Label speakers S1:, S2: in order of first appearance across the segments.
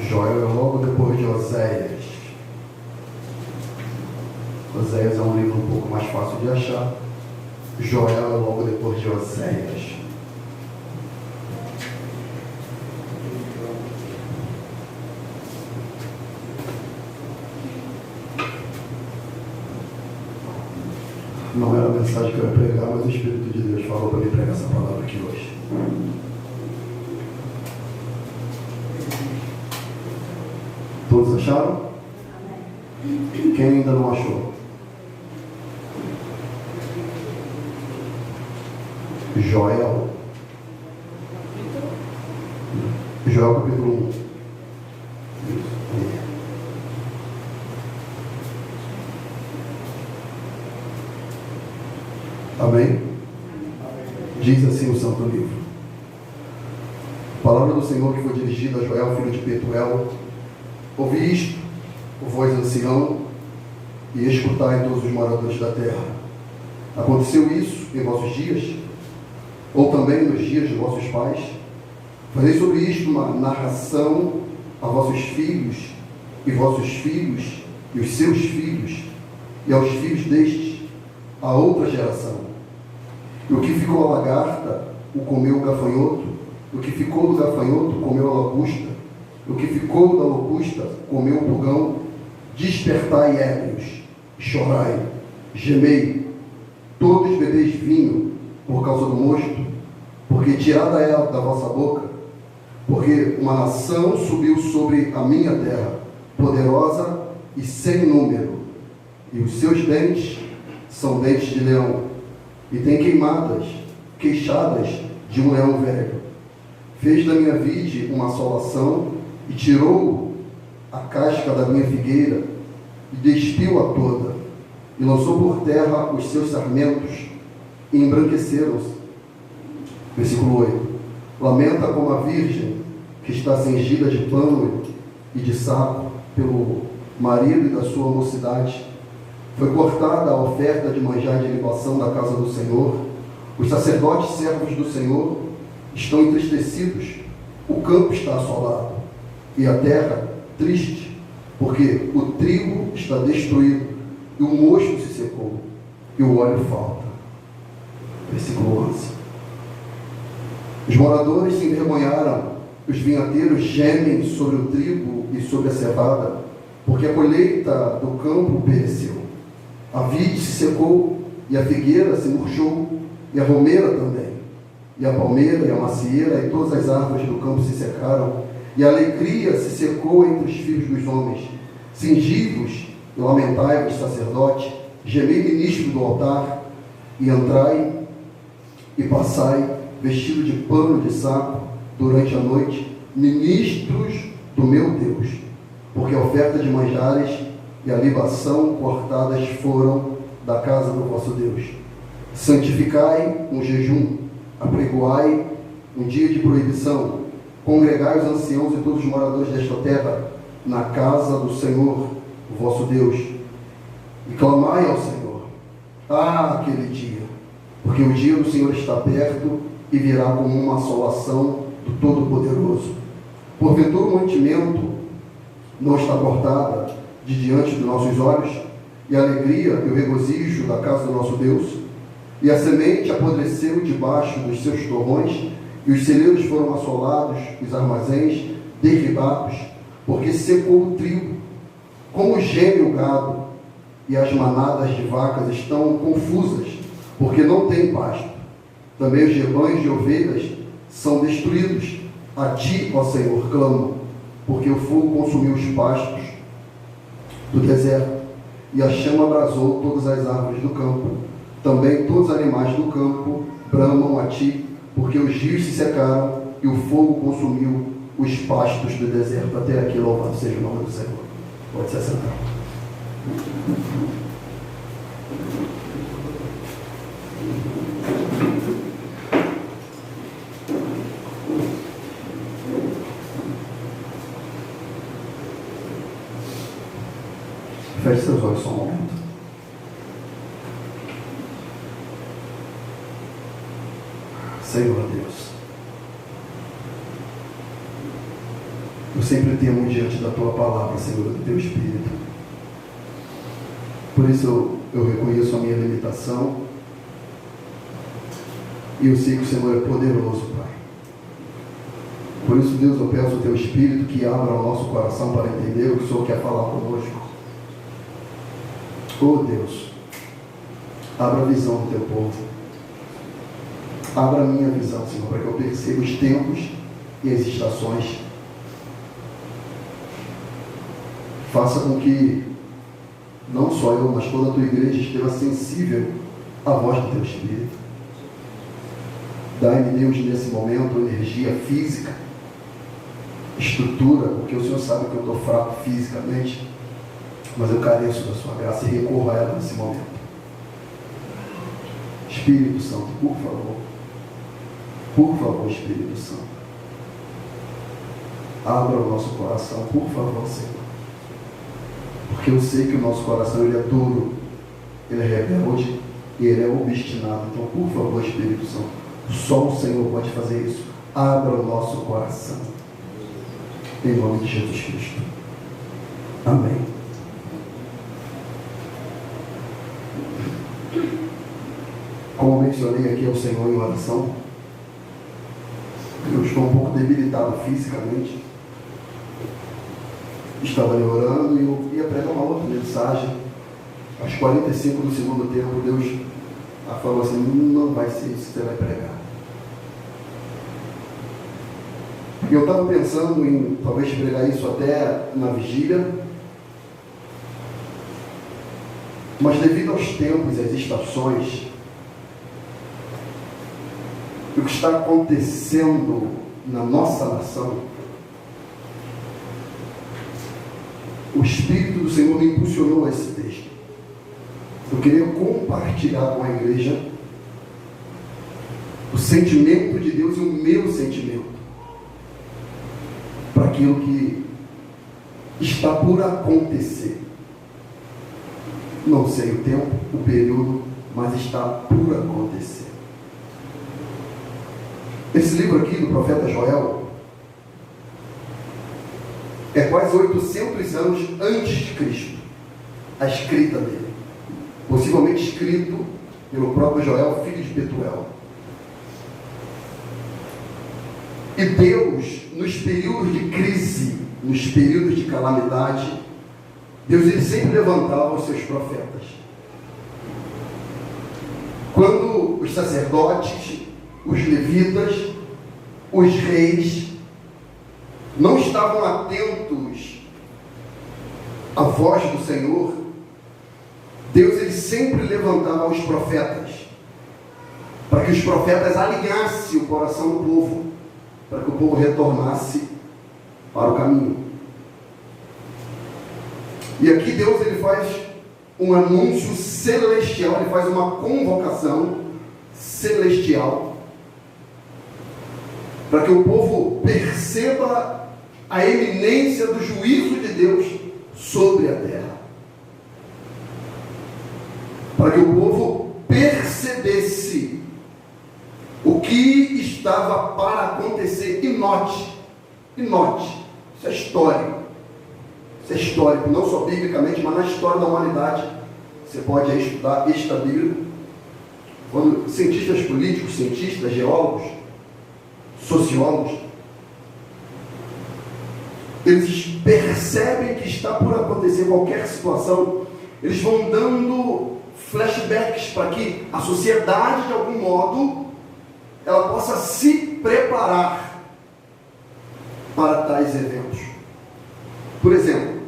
S1: Joel é logo depois de Oséias. Oséias é um livro um pouco mais fácil de achar. Joel é logo depois de Oséias. Não era a mensagem que eu ia pregar, mas o Espírito de Deus falou para mim pregar essa palavra aqui hoje. Todos acharam? Quem ainda não achou? Joel. Joel capítulo 1. Amém? Diz assim o Santo Livro. Palavra do Senhor que foi dirigida a Joel, filho de Petuel. Ouvi isto, vós ancião, e escutai todos os moradores da terra. Aconteceu isso em vossos dias? Ou também nos dias de vossos pais? Farei sobre isto uma narração a vossos filhos, e vossos filhos, e os seus filhos, e aos filhos destes, a outra geração. E o que ficou a lagarta, o comeu o gafanhoto, o que ficou do gafanhoto, comeu a locusta, o que ficou da locusta, comeu o pulgão. Despertai, ébrios, chorai, gemei, todos bebeis vinho por causa do mosto, porque tirada é da vossa boca, porque uma nação subiu sobre a minha terra, poderosa e sem número, e os seus dentes são dentes de leão, e tem queixadas de um leão velho. Fez da minha vide uma assolação, e tirou a casca da minha figueira, e despiu-a toda, e lançou por terra os seus sarmentos, e embranqueceram-se. Versículo 8. Lamenta como a virgem que está cingida de pano e de saco pelo marido e da sua mocidade. Foi cortada a oferta de manjar de libação da casa do Senhor. Os sacerdotes servos do Senhor estão entristecidos. O campo está assolado e a terra triste, porque o trigo está destruído e o mosto se secou e o óleo falta. Versículo 11. Os moradores se envergonharam, os vinhateiros gemem sobre o trigo e sobre a cevada, porque a colheita do campo pereceu. A vide se secou, e a figueira se murchou, e a romeira também. E a palmeira, e a macieira, e todas as árvores do campo se secaram, e a alegria se secou entre os filhos dos homens. Cingivos e lamentai-vos, sacerdote, gemei ministro do altar, e entrai e passai, vestido de pano de saco, durante a noite, ministros do meu Deus, porque a oferta de manjares e a libação cortadas foram da casa do vosso Deus. Santificai um jejum, apregoai um dia de proibição, congregai os anciãos e todos os moradores desta terra na casa do Senhor, o vosso Deus, e clamai ao Senhor. Aquele dia, porque o dia do Senhor está perto e virá como uma assolação do Todo-Poderoso. Porventura o mantimento não está cortada de diante dos nossos olhos, e a alegria e o regozijo da casa do nosso Deus, e a semente apodreceu debaixo dos seus torrões, e os celeiros foram assolados, os armazéns derribados, porque secou o trigo, como geme o gado, e as manadas de vacas estão confusas, porque não tem pasto. Também os rebanhos de ovelhas são destruídos. A ti, ó Senhor, clamo, porque o fogo consumiu os pastos do deserto, e a chama abrasou todas as árvores do campo. Também todos os animais do campo bramam a ti, porque os rios se secaram e o fogo consumiu os pastos do deserto. Até aqui, louvado seja o nome do Senhor. Pode se assentar. Feche seus olhos só um momento. Senhor Deus, Eu sempre temo diante da Tua palavra, Senhor, do Teu Espírito. Por isso eu reconheço a minha limitação. E eu sei que o Senhor é poderoso, Pai. Por isso, Deus, eu peço ao Teu Espírito que abra o nosso coração para entender o que o Senhor quer falar conosco. Oh Deus, abra a visão do Teu povo. Abra a minha visão, Senhor, para que eu perceba os tempos e as estações. Faça com que não só eu, mas toda a Tua igreja esteja sensível à voz do Teu Espírito. Dai-me, Deus, nesse momento, energia física, estrutura, porque o Senhor sabe que eu estou fraco fisicamente, mas eu careço da Sua graça e recorro a ela nesse momento. Espírito Santo, por favor, Espírito Santo, abra o nosso coração, por favor, Senhor, porque eu sei que o nosso coração ele é duro, ele é rebelde e ele é obstinado. Então, por favor, Espírito Santo, só o Senhor pode fazer isso. Abra o nosso coração, em nome de Jesus Cristo. Amém. Como mencionei aqui ao Senhor em oração, eu estou um pouco debilitado fisicamente. Estava ali orando e eu ia pregar uma outra mensagem. Aos 45 do segundo tempo, Deus falou assim: não vai ser isso que você vai pregar. E eu estava pensando em talvez pregar isso até na vigília, mas devido aos tempos e às estações, o que está acontecendo na nossa nação, o Espírito do Senhor me impulsionou a esse texto. Eu queria compartilhar com a igreja o sentimento de Deus e o meu sentimento para aquilo que está por acontecer. Não sei o tempo, o período, mas está por acontecer. Esse livro aqui do profeta Joel é quase 800 anos antes de Cristo, a escrita dele, possivelmente escrito pelo próprio Joel, filho de Betuel. E Deus, nos períodos de crise, nos períodos de calamidade, Deus ele sempre levantava os seus profetas. Quando os sacerdotes, os levitas, os reis não estavam atentos à voz do Senhor, Deus ele sempre levantava os profetas, para que os profetas alinhassem o coração do povo, para que o povo retornasse para o caminho. E aqui Deus ele faz um anúncio celestial, ele faz uma convocação celestial, para que o povo perceba a eminência do juízo de Deus sobre a terra, para que o povo percebesse o que estava para acontecer. E note, isso é histórico, não só biblicamente, mas na história da humanidade. Você pode estudar esta Bíblia, quando cientistas políticos, cientistas, geólogos, sociólogos, eles percebem que está por acontecer qualquer situação, eles vão dando flashbacks para que a sociedade, de algum modo, ela possa se preparar para tais eventos. Por exemplo,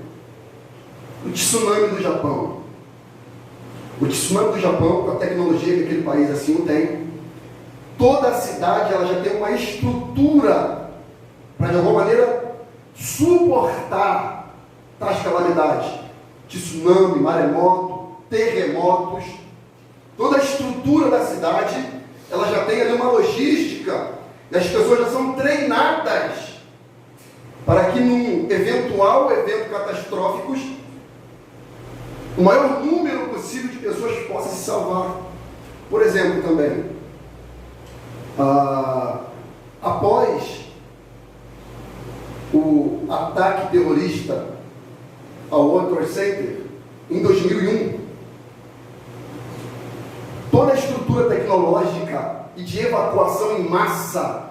S1: o tsunami do Japão. O tsunami do Japão, com a tecnologia que aquele país assim tem, toda a cidade ela já tem uma estrutura para, de alguma maneira, suportar tais calamidades. Tsunami, maremoto, terremotos. Toda a estrutura da cidade, ela já tem ali uma logística, e as pessoas já são treinadas para que num eventual evento catastrófico, o maior número possível de pessoas possa se salvar. Por exemplo, também, após o ataque terrorista ao World Trade Center em 2001, toda a estrutura tecnológica e de evacuação em massa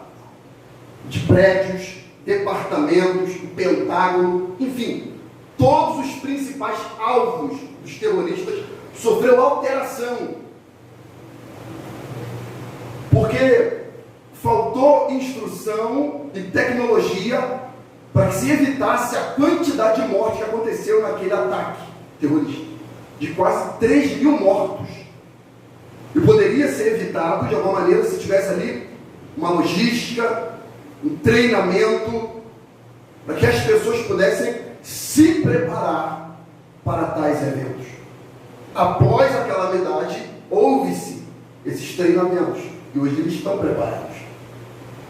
S1: de prédios, departamentos, o Pentágono, enfim, todos os principais alvos dos terroristas sofreu alteração, porque faltou instrução e tecnologia para que se evitasse a quantidade de mortes que aconteceu naquele ataque terrorista, de quase 3 mil mortos. E poderia ser evitado de alguma maneira se tivesse ali uma logística, um treinamento, para que as pessoas pudessem se preparar para tais eventos. Após a calamidade, houve-se esses treinamentos, e hoje eles estão preparados.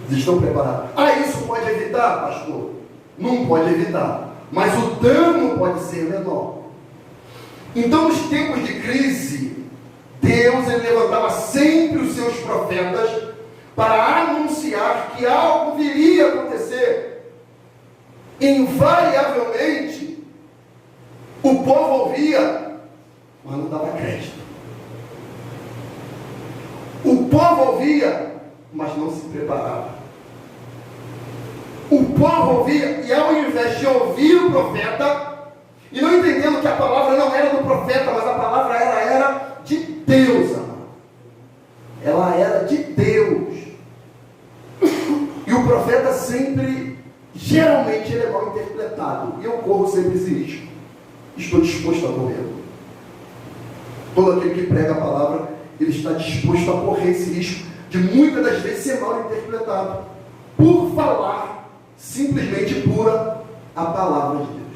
S1: Eles estão preparados. Isso pode evitar, pastor? Não pode evitar, mas o dano pode ser menor. Então, nos tempos de crise, Deus ele levantava sempre os seus profetas para anunciar que algo viria a acontecer. Invariavelmente, o povo ouvia, mas não dava crédito. O povo ouvia, mas não se preparava. O povo ouvia, e ao invés de ouvir o profeta, e não entendendo que a palavra não era do profeta, mas a palavra era de Deus, amado. Ela era de Deus. E o profeta sempre, geralmente, ele é mal interpretado. E eu corro sempre esse risco. Estou disposto a correr. Todo aquele que prega a palavra, ele está disposto a correr esse risco de muitas das vezes ser mal interpretado, por falar simplesmente pura a palavra de Deus.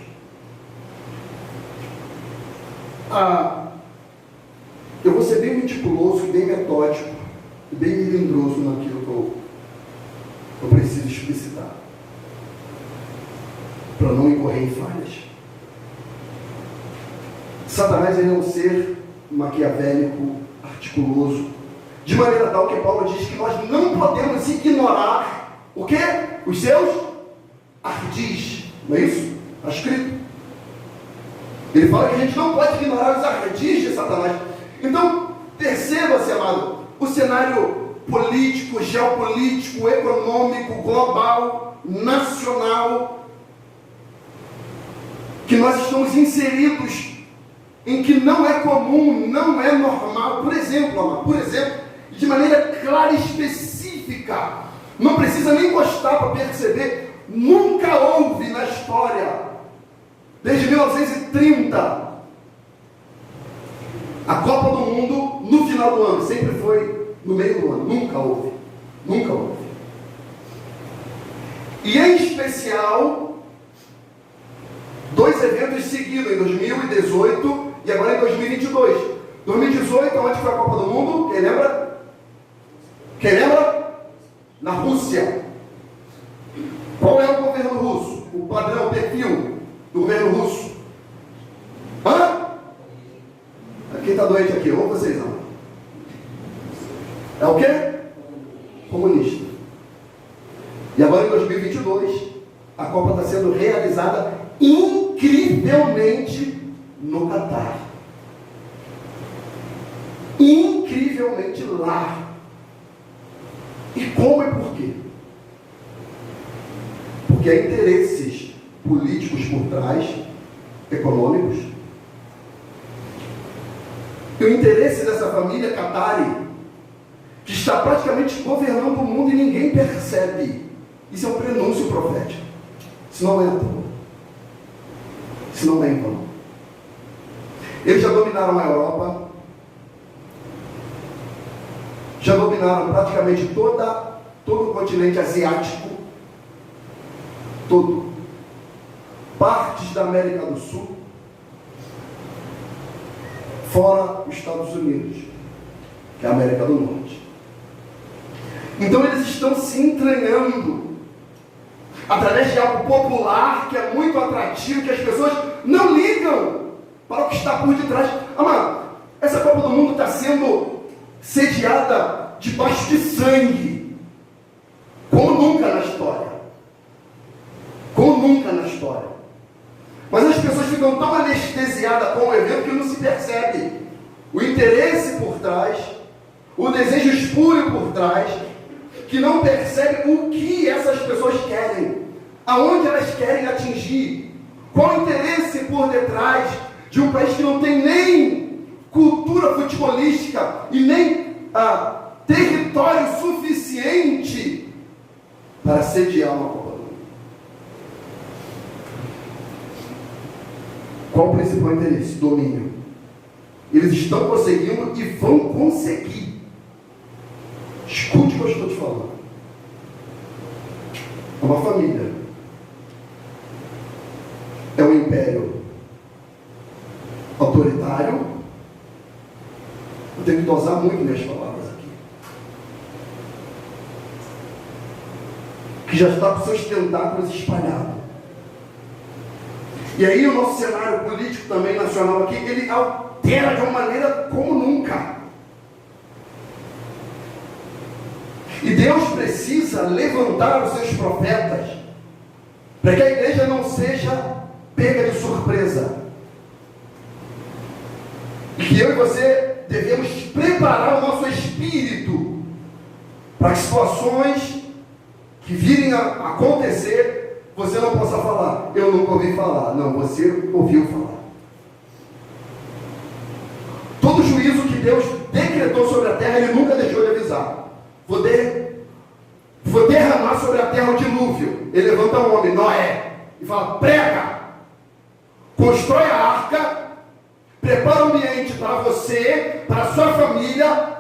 S1: Eu vou ser bem meticuloso, bem metódico, e bem melindroso naquilo que eu preciso explicitar, para não incorrer em falhas. Satanás ele é um ser maquiavélico, articuloso, de maneira tal que Paulo diz que nós não podemos ignorar o quê? Os seus ardis, não é isso? Está escrito. Ele fala que a gente não pode ignorar os ardis de Satanás. Então, perceba-se, amado, o cenário político, geopolítico, econômico, global, nacional, que nós estamos inseridos, em que não é comum, não é normal. Por exemplo, amado, de maneira clara e específica, não precisa nem gostar para perceber, nunca houve na história, desde 1930, a Copa do Mundo no final do ano, sempre foi no meio do ano, nunca houve. E em especial, 2 eventos seguidos, em 2018 e agora em 2022. 2018, onde foi a Copa do Mundo? Quem lembra? Na Rússia. Qual é o governo russo? O padrão, o perfil do governo russo? Quem está doente aqui? Ou vocês não? É o quê? Comunista. E agora em 2022, a Copa está sendo realizada incrivelmente no Catar. Incrivelmente lá. E como e por quê? Porque há interesses políticos por trás, econômicos. E o interesse dessa família Qatari, que está praticamente governando o mundo e ninguém percebe. Isso é um prenúncio profético. Isso não é à toa. Isso não é em vão. Eles já dominaram a Europa, já dominaram praticamente todo o continente asiático, todo, partes da América do Sul, fora os Estados Unidos, que é a América do Norte. Então eles estão se entranhando através de algo popular que é muito atrativo, que as pessoas não ligam para o que está por detrás. Amado, essa Copa do Mundo está sendo sediada debaixo de sangue, como nunca na história. Como nunca na história. Mas as pessoas ficam tão anestesiadas com o evento que não se percebe o interesse por trás, o desejo espúrio por trás, que não percebe o que essas pessoas querem, aonde elas querem atingir, qual o interesse por detrás de um país que não tem nem cultura futebolística e nem território suficiente para sediar uma Copa do Mundo. Qual o principal interesse? Domínio. Eles estão conseguindo e vão conseguir. Escute o que eu estou te falando. É uma família. É um império autoritário. Eu tenho que dosar muito minhas palavras aqui. Que já está com seus tentáculos espalhados. E aí o nosso cenário político também nacional aqui, ele altera de uma maneira como nunca. E Deus precisa levantar os seus profetas para que a igreja não seja pega de surpresa. E que eu e você devemos preparar o nosso espírito para que situações que virem a acontecer, você não possa falar, eu nunca ouvi falar. Não, você ouviu falar. Todo juízo que Deus decretou sobre a terra, Ele nunca deixou de avisar. Vou derramar sobre a terra o dilúvio. Ele levanta um homem, Noé, e fala, prega, constrói a arca, prepara o ambiente para você, para a sua família,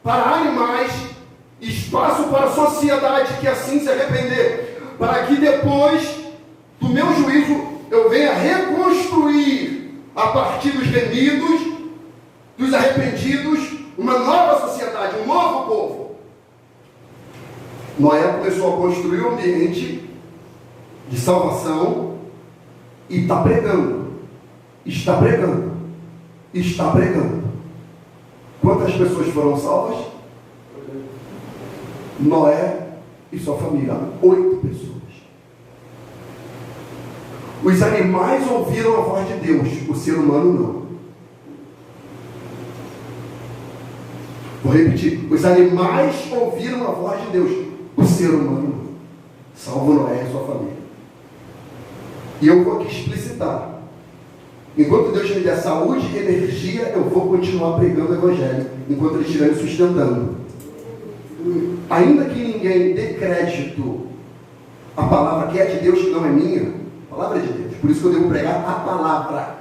S1: para animais, espaço para a sociedade que assim se arrepender, para que depois do meu juízo eu venha reconstruir a partir dos remidos, dos arrependidos, uma nova sociedade, um novo povo. Noé começou a construir um ambiente de salvação e está pregando. Está pregando. Está pregando. Quantas pessoas foram salvas? Noé e sua família, 8 pessoas. Os animais ouviram a voz de Deus, o ser humano não. Vou repetir, os animais ouviram a voz de Deus, o ser humano não. Salvo Noé e sua família. E eu vou aqui explicitar. Enquanto Deus me der saúde e energia, eu vou continuar pregando o Evangelho, enquanto Ele estiver me sustentando. Ainda que ninguém dê crédito à palavra que é de Deus, que não é minha, a palavra é de Deus. Por isso que eu devo pregar a palavra.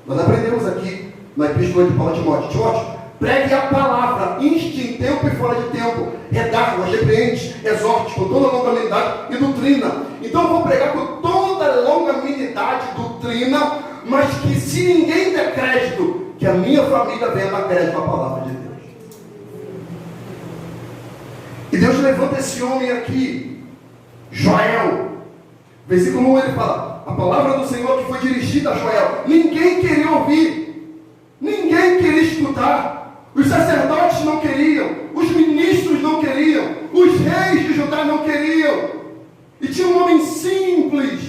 S1: Nós aprendemos aqui na Epístola de Paulo a Timóteo. Timóteo, pregue a palavra, inste em tempo e fora de tempo, redargue, repreende, exorte com toda longanimidade e doutrina. Então eu vou pregar com toda longanimidade e doutrina, mas que se ninguém der crédito, que a minha família venha dar crédito à palavra de Deus. E Deus levanta esse homem aqui, Joel. Versículo 1 ele fala, a palavra do Senhor que foi dirigida a Joel. Ninguém queria ouvir, ninguém queria escutar. Os sacerdotes não queriam, os ministros não queriam, os reis de Judá não queriam. E tinha um homem simples,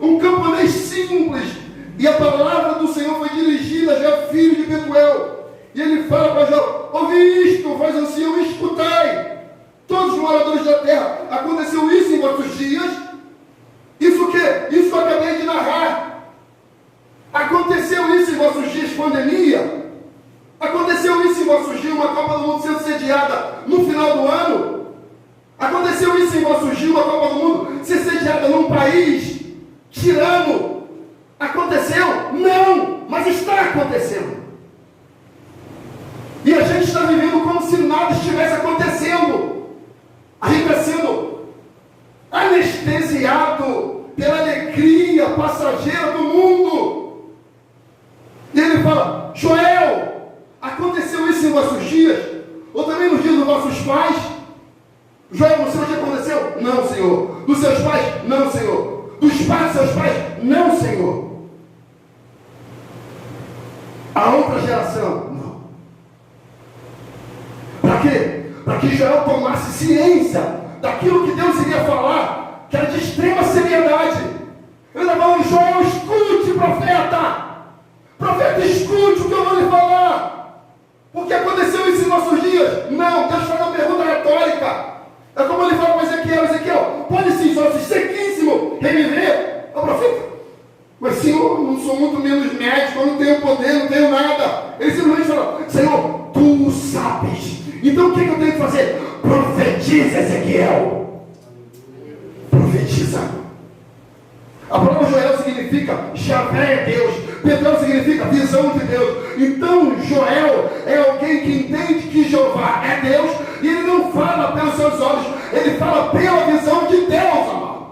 S1: um camponês simples, e a palavra do Senhor foi dirigida a Joel, filho de Betuel. E ele fala para Joel, ouvi isto, voz ancião, escutai. Todos os moradores da terra, aconteceu isso em vossos dias? Isso o quê? Isso eu acabei de narrar. Aconteceu isso em vossos dias, pandemia? Aconteceu isso em vossos dias, uma Copa do Mundo sendo sediada no final do ano? Aconteceu isso em vossos dias, uma Copa do Mundo ser sediada num país tirano? Aconteceu? Não, mas está acontecendo. E a gente está vivendo como se nada estivesse acontecendo. A gente está sendo anestesiado pela alegria passageira do mundo. E ele fala, Joel, aconteceu isso em vossos dias? Ou também nos dias dos vossos pais? Joel, no seu dia aconteceu? Não, Senhor. Dos seus pais? Não, Senhor. Dos pais dos seus pais? Não, Senhor. A outra geração? Não. Para quê? Para que Joel tomasse ciência daquilo que Deus iria falar
S2: que era de extrema seriedade. Ele está falando: Joel, escute, profeta. Profeta, escute o que eu vou lhe falar. Porque aconteceu isso em nossos dias? Não, Deus faz uma pergunta retórica. É como ele fala para Ezequiel: Ezequiel, pode esses ossos sequíssimos reviver? Ó, profeta, mas Senhor, não sou muito menos médico, eu não tenho poder, não tenho nada. Ele simplesmente fala: Senhor, tu sabes. Então o que eu tenho que fazer? Profetiza, Ezequiel. Profetiza. A palavra Joel significa Javé é Deus. Betel significa visão de Deus. Então Joel é alguém que entende que Jeová é Deus, e ele não fala pelos seus olhos, ele fala pela visão de Deus, amado.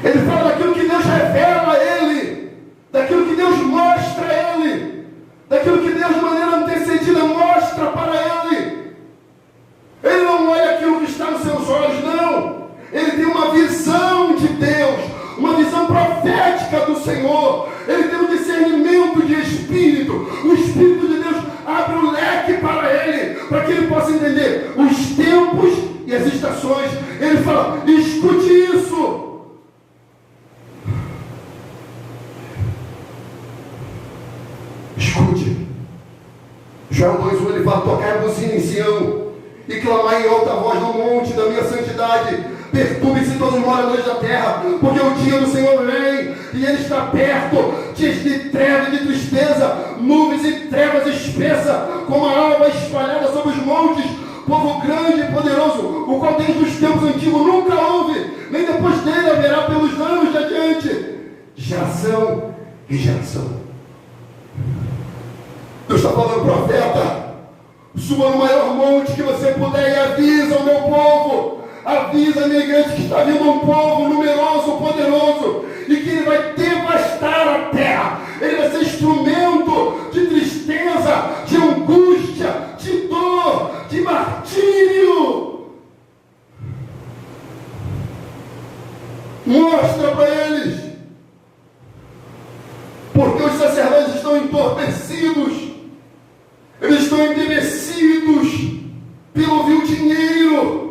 S2: Ele fala daquilo que Deus revela a ele, daquilo que Deus mostra a ele, daquilo que Deus de maneira antecedida mostra para ele. Ele não olha aquilo que está nos seus olhos, não. Ele tem uma visão de Deus, uma visão profética do Senhor. Ele tem um discernimento de Espírito. O Espírito de Deus abre o leque para ele, para que ele possa entender os tempos e as estações. Ele fala: escute isso. Escute. Joel 2:1, ele fala: tocar a buzina em Sião e clamar em alta voz no monte da minha santidade. Perturbe-se todos os moradores da terra, porque o dia do Senhor vem, e Ele está perto. Dias de treva e de tristeza, nuvens e trevas espessa, como a alva espalhada sobre os montes. Povo grande e poderoso, o qual desde os tempos antigos nunca houve, nem depois dele haverá pelos anos de adiante, geração e geração. Deus está falando: profeta, suba no maior monte que você puder e avisa o meu povo. Avisa a minha igreja que está vindo um povo numeroso, poderoso, e que ele vai devastar a terra. Ele vai ser instrumento de tristeza, de angústia, de dor, de martírio. Mostra para eles, porque os sacerdotes estão entorpecidos, eles estão endurecidos pelo vil dinheiro.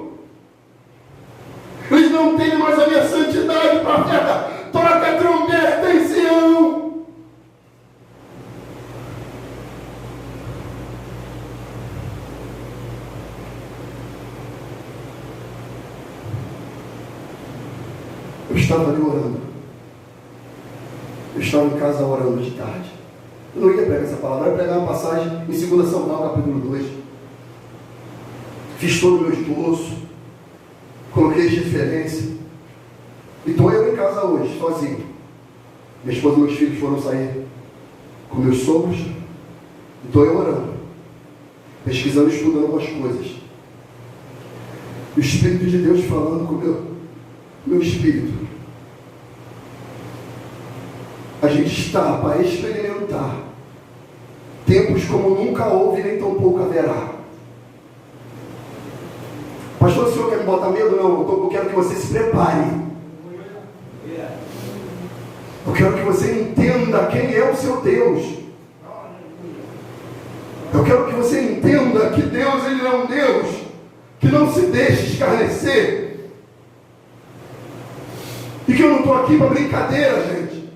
S2: Eles não têm mais a minha santidade, profeta. Toca a trombeta em Sião. Eu estava ali orando. Eu estava em casa orando de tarde. Eu não ia pregar essa palavra, eu ia pregar uma passagem em 2 Samuel, capítulo 2. Fiz todo o meu esboço, coloquei as referências. E estou eu em casa hoje, sozinho. Minha esposa e meus filhos foram sair com meus sogros. E estou eu orando, pesquisando, estudando algumas coisas. E o Espírito de Deus falando com o meu espírito. A gente está para experimentar tempos como nunca houve, nem tão pouco haverá. Pastor, o senhor quer me botar medo? Não, eu quero que você se prepare. Eu quero que você entenda quem é o seu Deus. Eu quero que você entenda que Deus, Ele é um Deus que não se deixa escarnecer. E que eu não estou aqui para brincadeira, gente.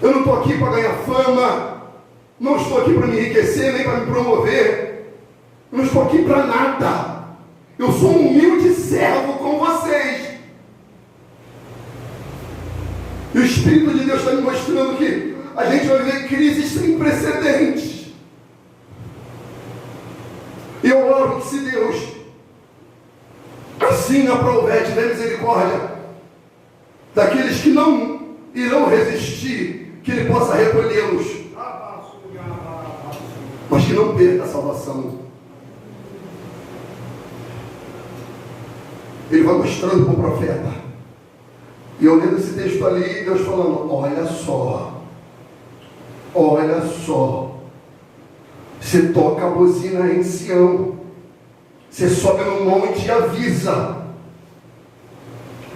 S2: Eu não estou aqui para ganhar fama. Não estou aqui para me enriquecer, nem para me promover. Eu não estou aqui para nada. Eu sou um humilde servo com vocês. E o Espírito de Deus está me mostrando que a gente vai viver crises sem precedentes. E eu oro que se Deus assim aprouver, tiver misericórdia daqueles que não irão resistir, que Ele possa recolhê-los, mas que não perca a salvação. Ele vai mostrando para o profeta. E eu lendo esse texto ali, Deus falando: olha só, você toca a buzina em Sião, você sobe no monte e avisa,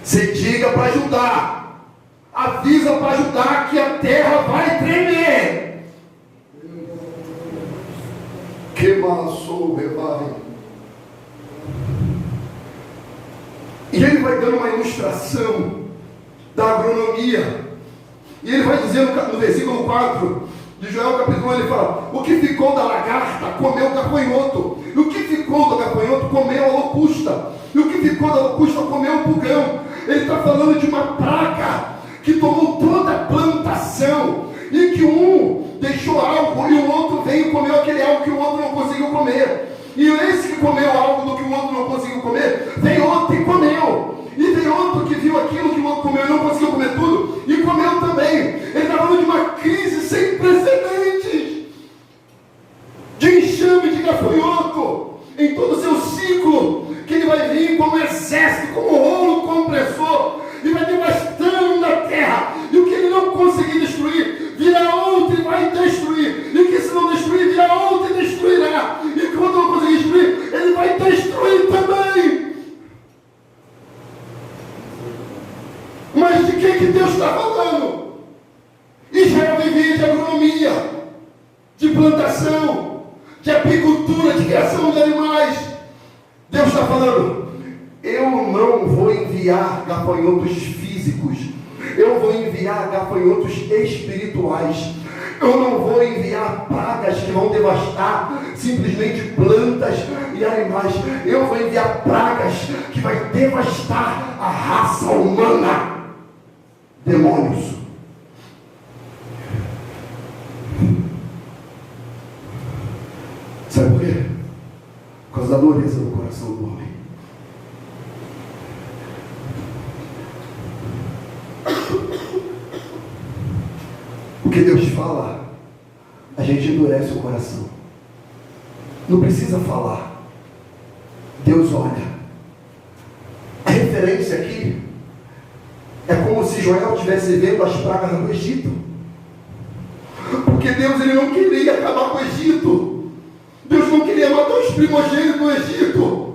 S2: você diga para Judá, avisa para Judá que a terra vai tremer. Que maçou, rebai. que ele vai dando uma ilustração da agronomia. E ele vai dizendo no versículo 4 de Joel capítulo 1, ele fala: o que ficou da lagarta comeu o gafanhoto, e o que ficou do gafanhoto comeu a locusta, e o que ficou da locusta comeu o pulgão. Ele está falando de uma praga que tomou toda a plantação, e que um deixou algo e o outro veio e comeu aquele algo que o outro não conseguiu comer. E esse que comeu algo do que o outro não conseguiu comer, veio outro e comeu. E veio outro que viu aquilo que o outro comeu e não conseguiu comer tudo, e comeu também. Ele está falando de uma crise sem precedentes, de enxame de gafanhoto, em todo o seu ciclo, que ele vai vir como exército, como rolo compressor, e vai devastando a terra, e o que ele não conseguir destruir, virá outro e vai destruir, e que se não destruir, virá outro e destruirá, e quando não conseguir destruir, ele vai destruir também. Mas de que Deus está falando? Israel vivia de agronomia, de plantação, de apicultura, de criação de animais. Deus está falando: eu não vou enviar gafanhotos físicos, eu vou enviar gafanhotos espirituais. Eu não vou enviar pragas que vão devastar simplesmente plantas e animais. Eu vou enviar pragas que vai devastar a raça humana. Demônios. Sabe por quê? Por causa da dureza do coração do homem. O que Deus fala, a gente endurece o coração. Não precisa falar. Deus olha. A referência aqui é como se Joel estivesse vendo as pragas do Egito. Porque Deus, ele não queria acabar com o Egito. Deus não queria matar os primogênitos do Egito.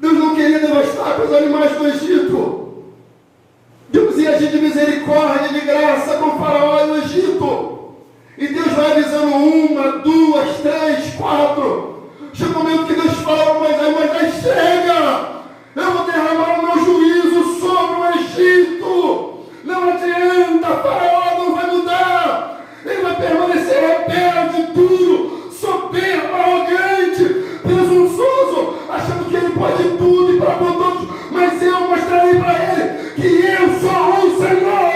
S2: Deus não queria devastar os animais do Egito. Deus ia agir de misericórdia, de graça com o faraó e o Egito. E Deus vai avisando 1, 2, 3, 4. Chega o momento que Deus fala: mas chega! Eu vou derramar o meu juízo sobre o Egito. Não adianta, faraó não vai mudar. Ele vai permanecer rebelde, duro, soberbo, arrogante, presunçoso, achando que ele pode tudo e para todos. Mas eu mostrarei para ele que eu sou o Senhor.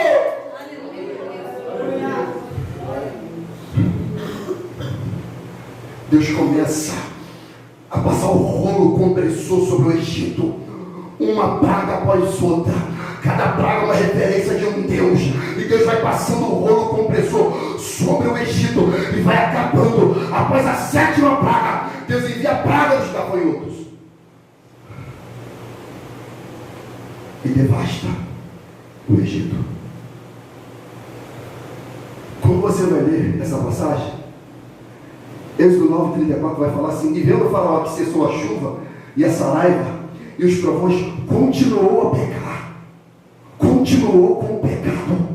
S2: Deus começa a passar o rolo compressor sobre o Egito, uma praga após outra. Cada praga é uma referência de um Deus, e Deus vai passando o rolo compressor sobre o Egito e vai acabando. Após a 7ª praga, Deus envia a praga dos gafanhotos e devasta o Egito. Quando você vai ler essa passagem, Êxodo 9:34 vai falar assim: e vendo o faraó que cessou a chuva e a saraiva e os trovões, continuou a pecar, continuou com o pecado,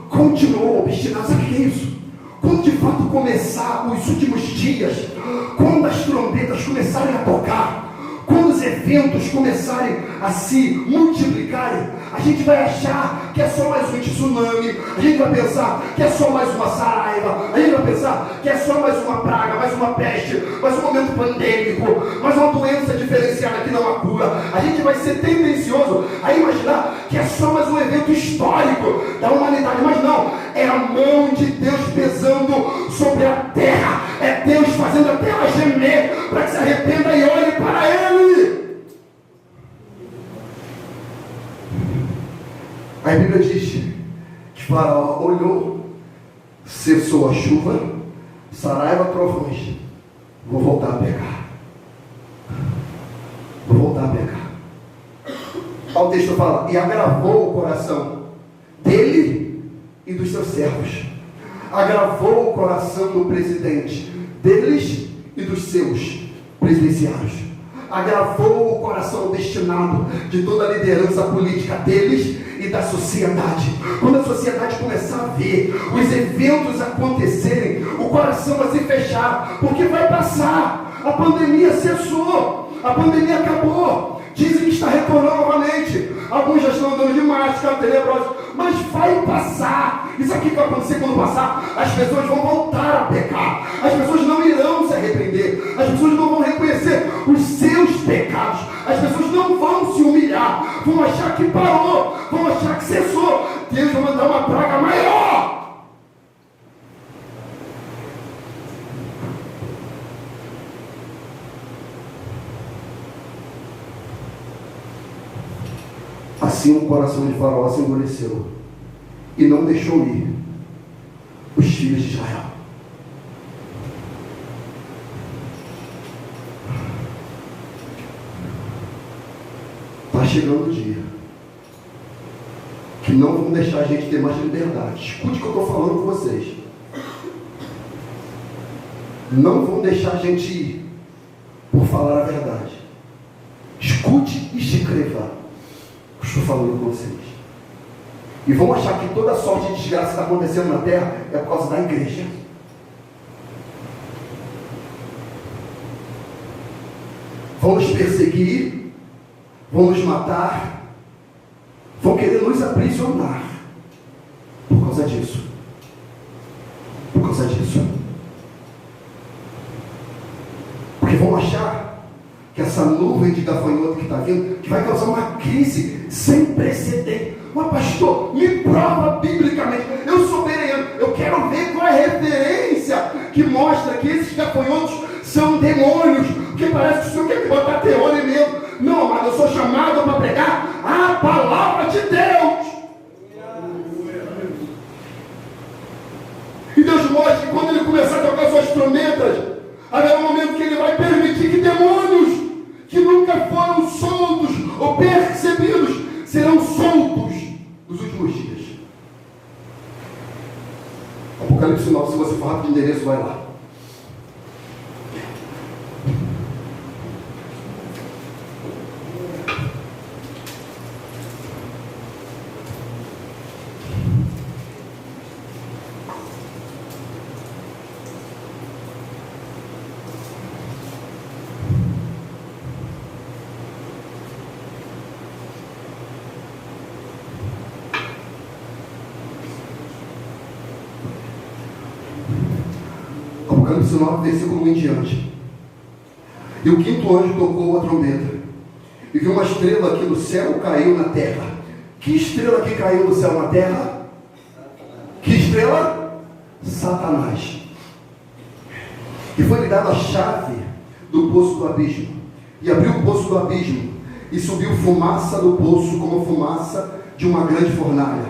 S2: continuou obstinado. Sabe o que é isso? Quando de fato começar os últimos dias, quando as trombetas começarem a tocar, quando os eventos começarem a se multiplicarem, a gente vai achar que é só mais um tsunami, a gente vai pensar que é só mais uma saraiva, a gente vai pensar que é só mais uma praga, mais uma peste, mais um momento pandêmico, mais uma doença diferenciada que não há cura. A gente vai ser tendencioso a imaginar que é só mais um evento histórico da humanidade, mas não, é a mão de Deus pesando sobre a terra, é Deus fazendo a terra gemer para que se arrependa e olhe para Ele. A Bíblia diz que Faraó olhou, cessou a chuva, saraiva, trovões. Vou voltar a pecar. Vou voltar a pecar. O texto fala: e agravou o coração dele e dos seus servos. Agravou o coração do presidente, deles e dos seus presidenciários. Agravou o coração destinado de toda a liderança política deles e da sociedade. Quando a sociedade começar a ver os eventos acontecerem, o coração vai se fechar, porque vai passar. A pandemia cessou, a pandemia acabou. Dizem que está retornando novamente. Alguns já estão andando de máscara, tenebrosos. Mas vai passar. Isso aqui que vai acontecer quando passar. As pessoas vão voltar a pecar. As pessoas não irão se arrepender. As pessoas não vão reconhecer os seus pecados. As pessoas não vão se humilhar. Vão achar que parou. Vão achar que cessou. Deus vai mandar uma praga maior. Assim o coração de Faraó se endureceu e não deixou ir os filhos de Israel. Está chegando o dia que não vão deixar a gente ter mais liberdade. Escute o que eu estou falando com vocês. Não vão deixar a gente ir por falar a verdade. Escute e escreva. Estou falando com vocês. E vão achar que toda sorte de desgraça que está acontecendo na terra é por causa da igreja. Vão nos perseguir, vão nos matar, vão querer nos aprisionar por causa disso. Por causa disso. Porque vão achar que essa nuvem de gafanhoto que está vindo, que vai causar uma crise sem precedente. Mas pastor, me prova biblicamente. Eu sou bereano, eu quero ver qual é a referência que mostra que esses gafanhotos são demônios. Porque parece que o senhor quer me botar terror em medo. Não, mas eu sou chamado para pregar a palavra de Deus. E Deus mostra que quando ele começar a tocar suas trombetas, haverá um momento que ele vai permitir que demônios que nunca foram soltos ou percebidos serão soltos nos últimos dias. Apocalipse 9, se você for rápido de endereço, vai lá. Apocalipse 9, versículo 1 em diante. E o quinto anjo tocou a trombeta, e viu uma estrela que do céu caiu na terra. Que estrela que caiu do céu na terra? Que estrela? Satanás. E foi-lhe dada a chave do poço do abismo. E abriu o poço do abismo, e subiu fumaça do poço como a fumaça de uma grande fornalha.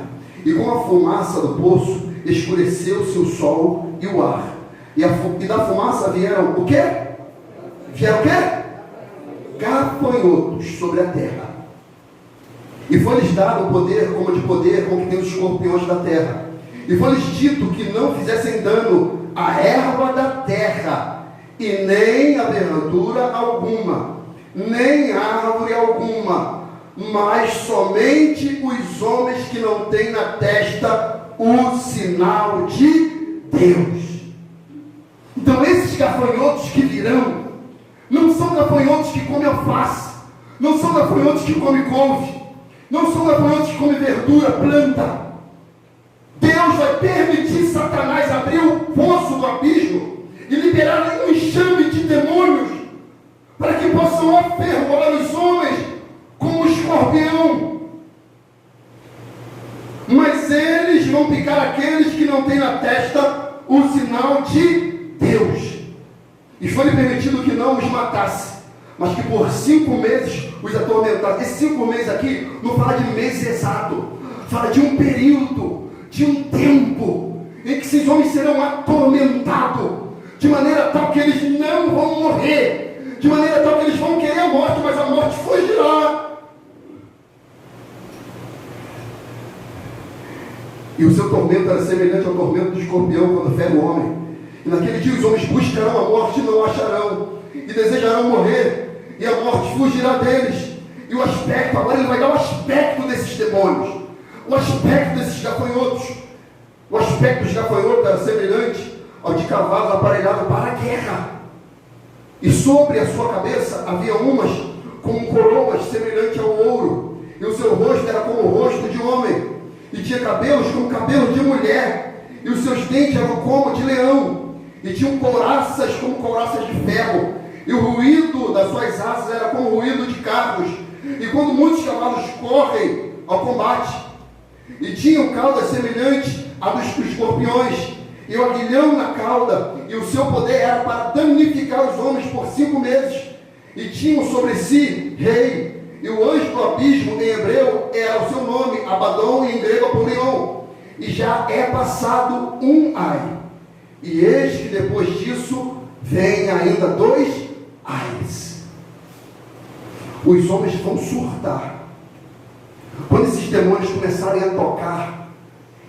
S2: E com a fumaça do poço escureceu-se o sol e o ar. E da fumaça vieram o quê? Vieram o quê? Gafanhotos sobre a terra. E foi-lhes dado o poder como de poder com que tem os escorpiões da terra. E foi-lhes dito que não fizessem dano à erva da terra, e nem a verdura alguma, nem árvore alguma, mas somente os homens que não têm na testa o sinal de Deus. Então esses gafanhotos que virão, não são gafanhotos que comem alface, não são gafanhotos que comem couve, não são gafanhotos que comem verdura, planta. Deus vai permitir Satanás abrir o poço do abismo e liberar um enxame de demônios para que possam aferroar os homens como um escorpião. Mas eles vão picar aqueles que não têm na testa o sinal de Deus. E foi-lhe permitido que não os matasse, mas que por 5 meses os atormentasse. Esses 5 meses aqui não fala de mês exato, fala de um período, de um tempo em que esses homens serão atormentados, de maneira tal que eles não vão morrer, de maneira tal que eles vão querer a morte, mas a morte fugirá. E o seu tormento era semelhante ao tormento do escorpião quando fere o homem. E naquele dia os homens buscarão a morte e não acharão, e desejarão morrer, e a morte fugirá deles. E o aspecto, agora ele vai dar o aspecto desses demônios, o aspecto desses gafanhotos. O aspecto dos gafanhotos era semelhante ao de cavalos aparelhados para a guerra. E sobre a sua cabeça havia umas
S1: com coroas semelhante ao ouro, e o seu rosto era como o rosto de homem, e tinha cabelos como cabelo de mulher, e os seus dentes eram como de leão, e tinham couraças como couraças de ferro, e o ruído das suas asas era como o ruído de carros, e quando muitos cavalos correm ao combate, e tinham caudas semelhantes à dos escorpiões, e o aguilhão na cauda, e o seu poder era para danificar os homens por 5 meses, e tinham sobre si rei, e o anjo do abismo em hebreu era o seu nome, Abadão, e em grego Apolion, e já é passado um ai, e eis que depois disso vem ainda 2 ais. Os homens vão surtar quando esses demônios começarem a tocar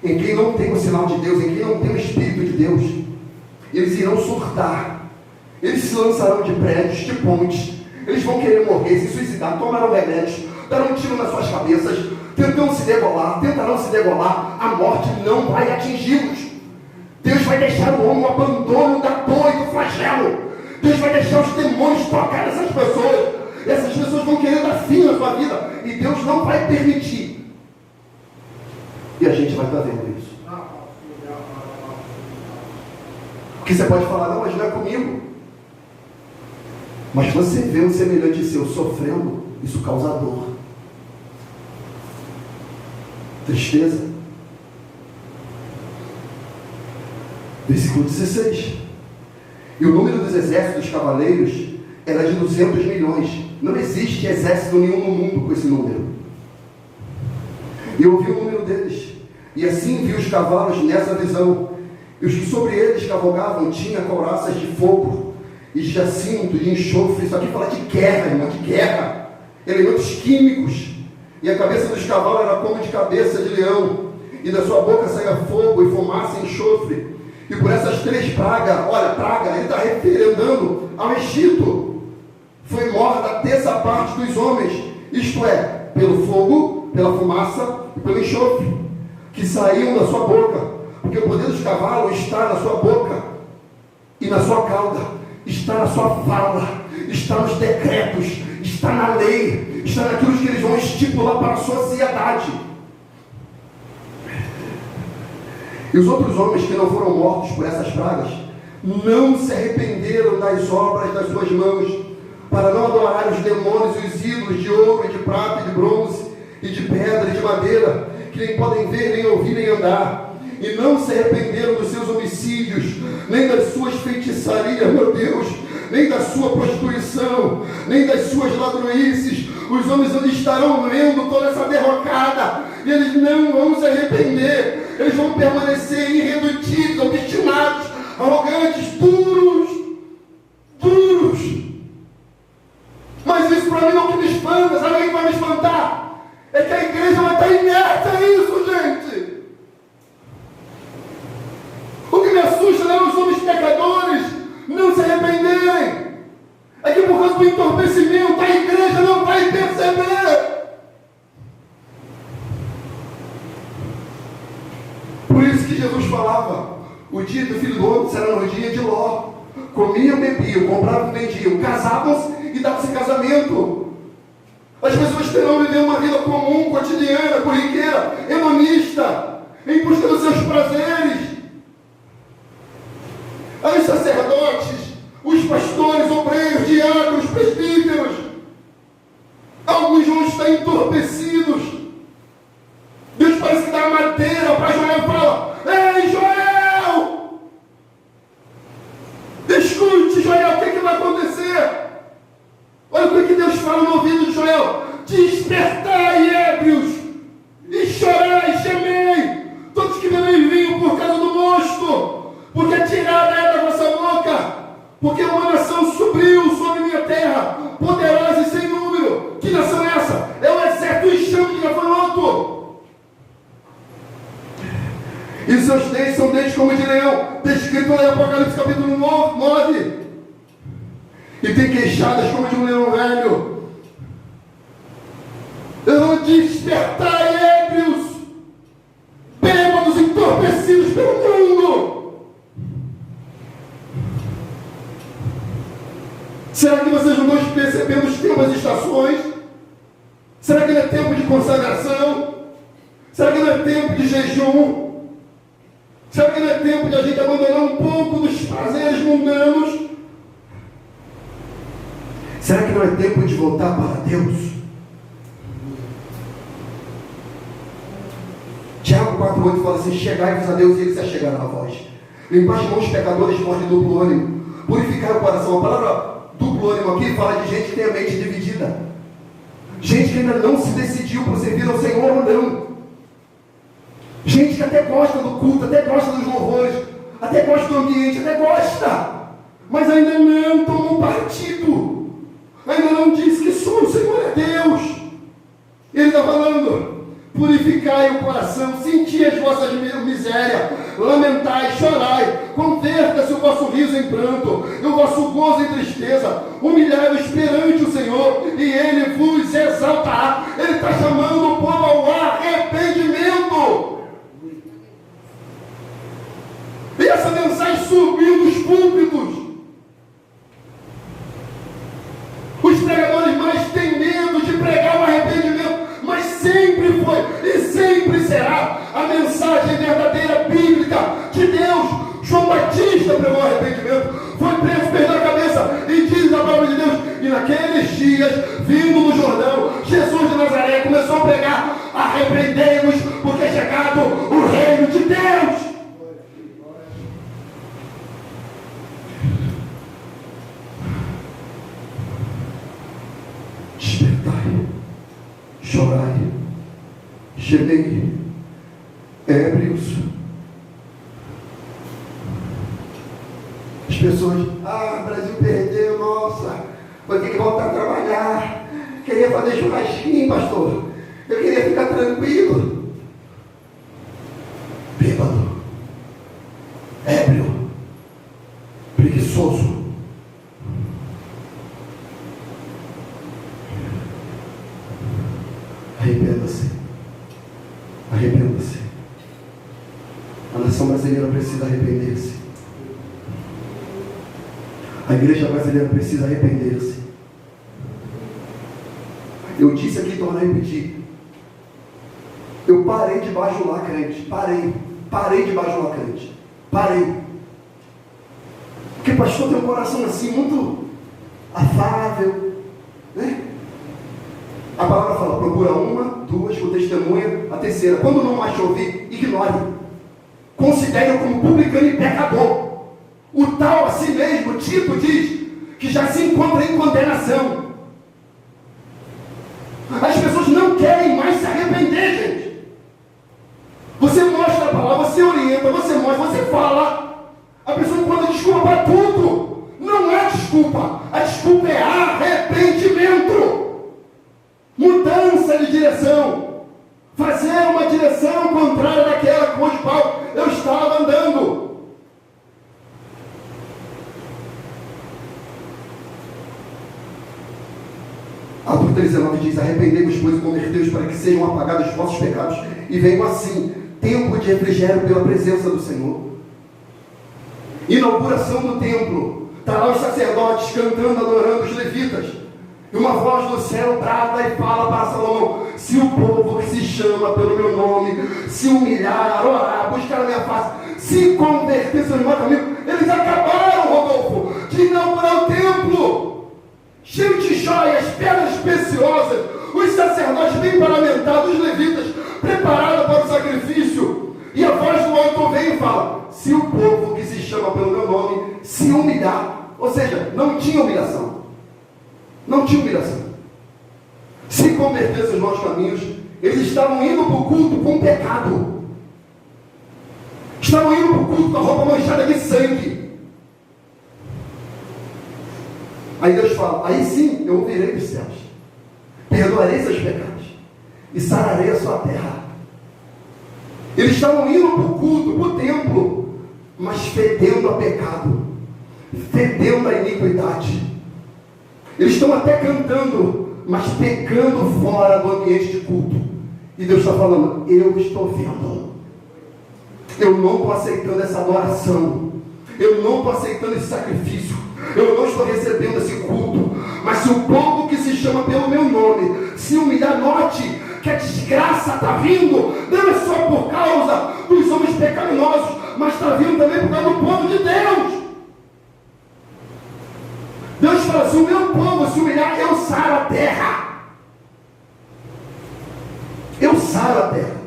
S1: em quem não tem o sinal de Deus, em quem não tem o Espírito de Deus. Eles irão surtar, eles se lançarão de prédios, de pontes, eles vão querer morrer, se suicidar, tomarão remédios, darão um tiro nas suas cabeças, tentarão se degolar, a morte não vai atingi-los. Deus vai deixar o homem no abandono da dor e do flagelo. Deus vai deixar os demônios tocar essas pessoas vão querer dar fim na sua vida, e Deus não vai permitir. E a gente vai estar vendo isso. Porque você pode falar, não, mas não é comigo. Mas você vê um semelhante seu sofrendo, isso causa dor, tristeza. Versículo 16. E o número dos exércitos dos cavaleiros era de 200 milhões. Não existe exército nenhum no mundo com esse número. E eu vi o número deles, e assim vi os cavalos nessa visão, e os que sobre eles cavalgavam tinham couraças de fogo e jacinto de enxofre. Isso aqui fala de guerra, irmão, de guerra, elementos químicos. E a cabeça dos cavalos era como de cabeça de leão, e da sua boca saía fogo e fumaça e enxofre. E por essas 3 pragas, olha, praga, ele está referendando ao Egito, foi morta a 3ª parte dos homens, isto é, pelo fogo, pela fumaça e pelo enxofre, que saíam da sua boca, porque o poder dos cavalos está na sua boca e na sua cauda, está na sua fala, está nos decretos, está na lei, está naquilo que eles vão estipular para a sociedade. E os outros homens que não foram mortos por essas pragas não se arrependeram das obras das suas mãos, para não adorar os demônios e os ídolos de ouro, e de prata, e de bronze, e de pedra, e de madeira, que nem podem ver, nem ouvir, nem andar. E não se arrependeram dos seus homicídios, nem das suas feitiçarias, meu Deus, nem da sua prostituição, nem das suas ladroices. Os homens estarão vendo toda essa derrocada, e eles não vão se arrepender. Eles vão permanecer irredutíveis, obstinados, arrogantes, duros. Mas isso para mim não que me espanta. Sabe o que vai me espantar? É que a igreja vai estar inerte a isso, gente. O que me assusta não é os homens pecadores não se arrependerem, é que por causa do entorpecimento a igreja não vai perceber. Por isso que Jesus falava, o dia do Filho do Homem será no dia de Ló. Comiam, bebiam, compravam, vendiam, casavam-se e davam-se casamento. As pessoas terão viver uma vida comum, cotidiana, corriqueira, hedonista, em busca dos seus prazeres. Aí os sacerdotes, os pastores, obreiros, diáconos, presbíteros, alguns vão estar entorpecidos. Deus parece que dá madeira para Joel e fala: ei, Joel! Escute, Joel, o que vai acontecer? Olha o que Deus fala no ouvido de Joel: despertai, ébrios, e chorai, gemei, todos que bebem vinho por causa do mosto, porque tirada é da vossa boca, porque uma nação subiu sobre minha terra, poderosa e sem número. Que nação é essa? É o exército enxame de Gafanhoto. E seus dentes são dentes como de leão, descrito lá em Apocalipse capítulo 9. E tem queixadas como de um leão velho. Eu vou despertar ébrios, bêbados, entorpecidos pelo mundo. Será que vocês não vão
S2: percebendo os tempos e estações? Será que não é tempo de consagração? Será que não é tempo de jejum? Será que não é tempo de a gente abandonar um pouco dos prazeres mundanos? Será que não é tempo de voltar para Deus? Tiago 4,8 fala assim: chegai-vos a Deus e Ele se achegará a vós. Limpar as mãos pegadores, voz de duplo ânimo. Purificar o coração. A palavra duplo ânimo aqui fala de gente que tem a mente dividida. Gente que ainda não se decidiu por servir ao Senhor ou não. Gente que até gosta do culto, até gosta dos louvores, até gosta do ambiente, até gosta, mas ainda não tomou partido, ainda não disse que só o Senhor é Deus. Ele está falando: purificai o coração, senti as vossas misérias, lamentai, chorai, converta-se o vosso riso em pranto, e o vosso gozo em tristeza, humilhai-vos perante o Senhor, e Ele vos exaltará. Ele está chamando o povo ao arrependimento. E essa mensagem subiu dos púlpitos. Os pregadores mais têm medo de pregar o arrependimento, mas sempre foi e sempre será a mensagem verdadeira bíblica de Deus. João Batista pregou o arrependimento, foi preso, perdeu a cabeça, e diz a palavra de Deus: e naqueles dias, vindo no Jordão, Jesus de Nazaré começou a pregar: arrependei-vos, porque é chegado o reino de Deus. Despertai, chorai, gemei, ébrios. As pessoas: o Brasil perdeu, nossa, vou ter que voltar a trabalhar. Queria fazer churrasquinho, pastor, eu queria ficar tranquilo. Bêbado, ébrio, preguiçoso. Arrependa-se. Arrependa-se. A nação brasileira precisa arrepender-se. A igreja brasileira precisa arrepender-se. Eu disse aqui, torno a repetir. Eu parei de bajular crente. Parei de bajular crente. Parei. Porque pastor tem um coração assim, muito afável, né? A palavra fala: procura uma, duas, com testemunha, a terceira. Quando não mais te ouvir, ignore. Considere-o como publicano e pecador. O tal a si mesmo, Tito, diz que já se encontra em condenação. As pessoas não querem mais se arrepender, gente. Você mostra a palavra, você orienta, você mostra, você fala. A pessoa encontra desculpa para tudo. Não é desculpa. A desculpa é arrependimento. Mudança de direção, fazer uma direção contrária daquela com a qual eu estava andando. Atos 3,19 diz: arrependei-vos, pois, e convertei-vos, para que sejam apagados os vossos pecados, e venham assim tempo de refrigério pela presença do Senhor. Inauguração do templo, está lá os sacerdotes cantando, adorando, os levitas. E uma voz do céu brada e fala para Salomão: se o povo que se chama pelo meu nome se humilhar, orar, buscar a minha face, se converter seu irmão caminho. Eles acabaram, Rodolfo, de inaugurar o templo, cheio de joias, pedras preciosas, os sacerdotes bem paramentados, os levitas preparados para o sacrifício. E a voz do alto vem e fala: se o povo que se chama pelo meu nome se humilhar. Ou seja, não tinha humilhação. Não tinha humilhação. Se convertesse os maus caminhos, eles estavam indo para o culto com pecado. Estavam indo para o culto com a roupa manchada de sangue. Aí Deus fala: aí sim eu ouvirei dos céus, perdoarei seus pecados e sararei a sua terra. Eles estavam indo para o culto, para o templo, mas fedendo a pecado, fedendo a iniquidade. Eles estão até cantando, mas pecando fora do ambiente de culto. E Deus está falando: eu estou vendo. Eu não estou aceitando essa adoração. Eu não estou aceitando esse sacrifício. Eu não estou recebendo esse culto. Mas se o povo que se chama pelo meu nome se humilhar, note que a desgraça está vindo, não é só por causa dos homens pecaminosos, mas está vindo também por causa do povo de Deus. Deus fala, se o meu povo se humilhar, eu saro a terra. Eu saro a terra.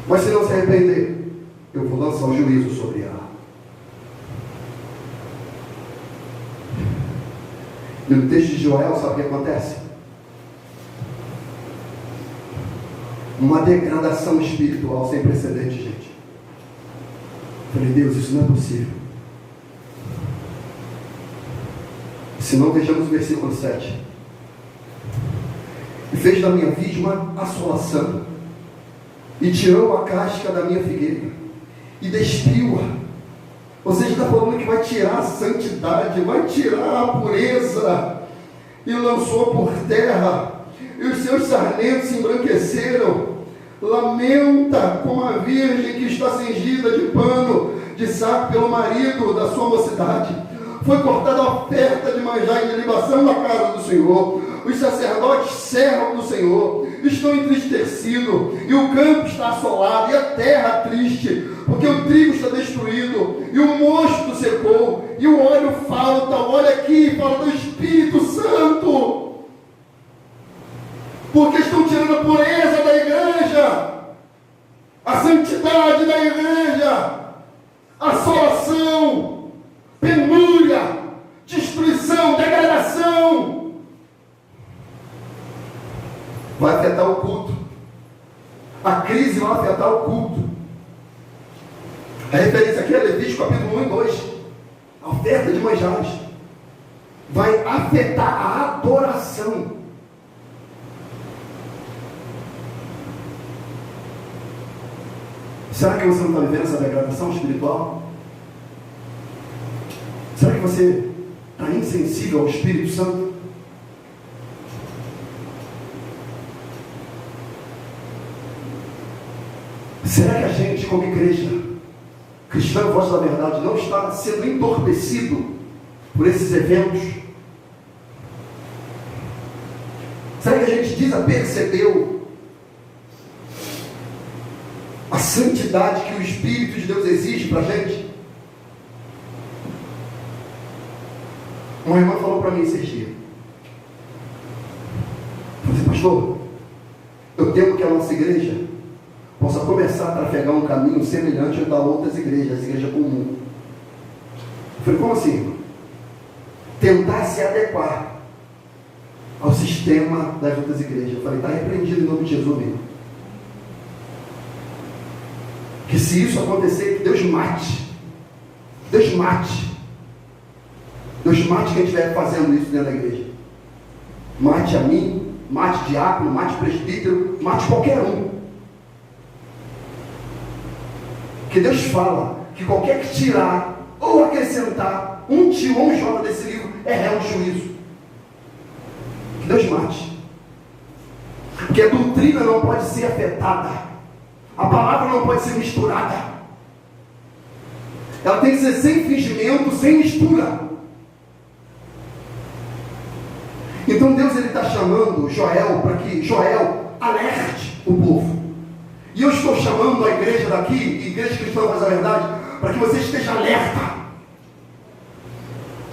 S2: Mas se não se arrepender, eu vou lançar o juízo sobre ela. E no texto de Joel, sabe o que acontece? Uma degradação espiritual sem precedentes, gente. Falei, Deus, isso não é possível. Se não, vejamos o versículo 7. E fez da minha vide uma assolação, e tirou a casca da minha figueira, e despiu-a. Ou seja, está falando que vai tirar a santidade, vai tirar a pureza, e lançou por terra, e os seus sarmentos se embranqueceram. Lamenta como a virgem que está cingida de pano de saco pelo marido da sua mocidade. Foi cortada a oferta de manjar e de libação na casa do Senhor. Os sacerdotes servos do Senhor estão entristecidos, e o campo está assolado, e a terra triste, porque o trigo está destruído, e o mosto secou, e o óleo falta. Olha aqui, falta o Espírito Santo, porque estão tirando a pureza da igreja, a santidade da igreja, assolação, penúria, destruição, degradação. Vai afetar o culto. A crise vai afetar o culto. A referência aqui é Levítico capítulo 1 e 2. A oferta de manjares vai afetar a adoração. Será que você não está vivendo essa degradação espiritual? Será que você está insensível ao Espírito Santo? Será que a gente, como igreja cristã, voz da verdade, não está sendo entorpecido por esses eventos? Será que a gente desapercebeu a santidade que o Espírito de Deus exige para a gente? Uma irmã falou para mim esses dias, falou assim, pastor, eu temo que a nossa igreja possa começar a trafegar um caminho semelhante ao da outras igrejas, as igrejas comuns. Eu falei, como assim, irmão? Tentar se adequar ao sistema das outras igrejas. Eu falei, está repreendido em nome de Jesus, irmão. Que se isso acontecer, que Deus mate. Deus mate. Deus mate quem estiver fazendo isso dentro da igreja. Mate a mim, mate diácono, mate presbítero, mate qualquer um. Que Deus fala que qualquer que tirar ou acrescentar um tio ou um jota desse livro é réu de juízo. Que Deus mate. Porque a doutrina não pode ser afetada. A palavra não pode ser misturada. Ela tem que ser sem fingimento, sem mistura. Então Deus está chamando Joel para que Joel alerte o povo. E eu estou chamando a igreja daqui, igreja cristã faz a verdade, para que você esteja alerta.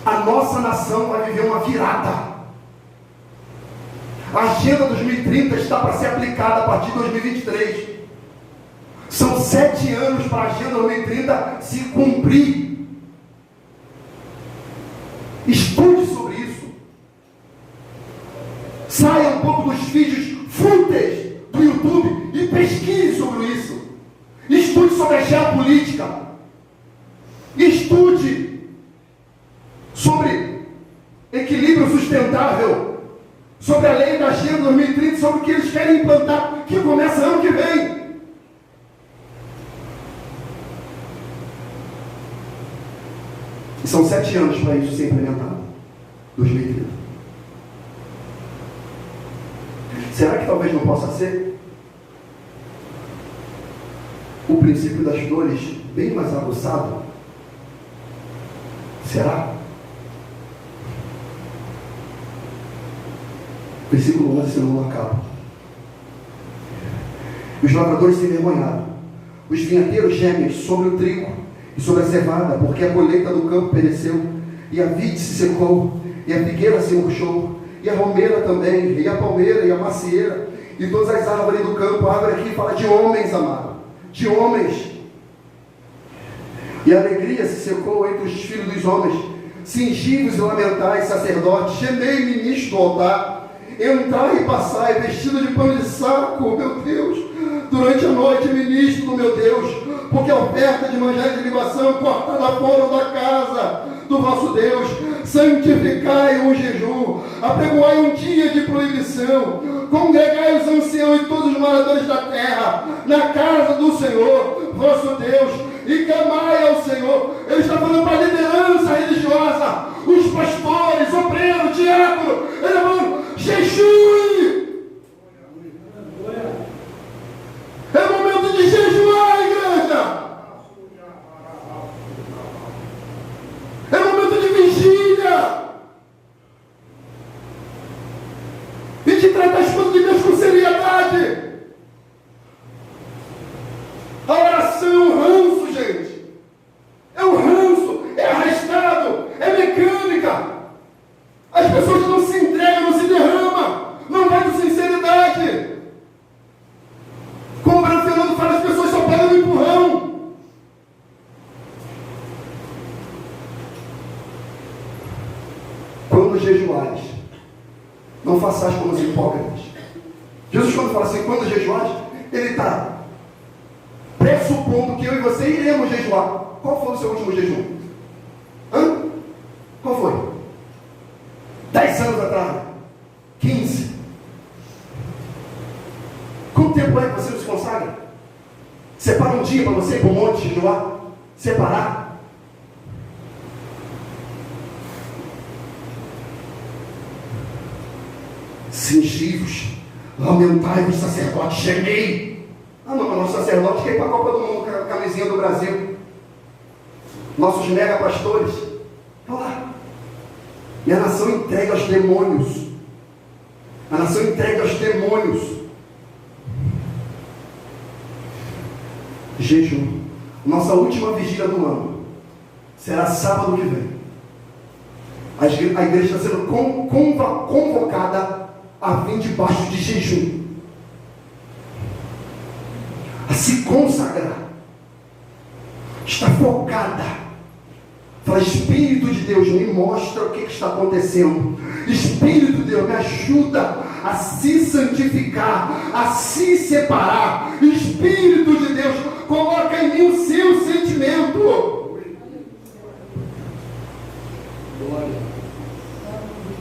S2: A nossa nação vai viver uma virada. A Agenda 2030 está para ser aplicada a partir de 2023. São 7 anos para a Agenda 2030 se cumprir. Estude sobre isso. Saia um pouco dos vídeos fúteis do YouTube e pesquise sobre isso. Estude sobre a geopolítica. Estude sobre equilíbrio sustentável, sobre a lei da Agenda 2030, sobre o que eles querem implantar, que começa ano que vem. E são 7 anos para isso ser implementado. 2030. Será que talvez não possa ser o princípio das dores bem mais aguçado? Será?
S1: Versículo 11, senão não acaba. Os lavradores se envergonharam. Os vinhateiros gemem sobre o trigo e sobre a cevada, porque a colheita do campo pereceu, e a vide se secou, e a figueira se murchou, e a romeira também, e a palmeira, e a macieira, e todas as árvores do campo. A árvore aqui fala de homens, amado, de homens. E a alegria se secou entre os filhos dos homens. Cingivos e lamentais, sacerdotes, gemei ministro do altar, entrai e passai, vestido de pano de saco, meu Deus, durante a noite, ministro do meu Deus, porque a oferta de manjar de libação cortada fora da casa do vosso Deus, santificai um jejum, apregoai um dia de proibição, congregai os anciãos e todos os moradores da terra, na casa do Senhor, vosso Deus, e clamai ao Senhor. Ele está falando para a liderança religiosa, os pastores, obreiros, diácono. Ele está falando, jejue. É momento de jejuar, igreja. É momento de vigília. E de tratar as coisas de Deus com seriedade. A oração é um ranço, gente. É um ranço, é arrastado, é mecânica. As pessoas não se entregam, não se derramam, não vai com sinceridade. Como o Brano Fernando fala, as pessoas só pegam no empurrão. Quando jejuares, não façais como os hipócritas. Jesus, quando fala assim, quando jejuares, ele está pressupondo que eu e você iremos jejuar. Qual foi o seu último jejum? Qual foi? 10 anos atrás? 15? Quanto tempo é que você não se consagra? Separa um dia para você ir para o monte jejuar? Separar? Cingivos, lamentai-vos, sacerdotes, gemei. Não, nosso sacerdote quer ir para a Copa do Mundo com a camisinha do Brasil. Nossos mega pastores. Olha lá. E a nação entrega aos demônios. A nação entrega aos demônios. Jejum. Nossa última vigília do ano será sábado que vem. A igreja está sendo convocada a vir debaixo de jejum, a se consagrar. Está focada. Fala, Espírito de Deus, me mostra o que está acontecendo. Espírito de Deus, me ajuda a se santificar, a se separar. Espírito de Deus, coloca em mim o seu sentimento.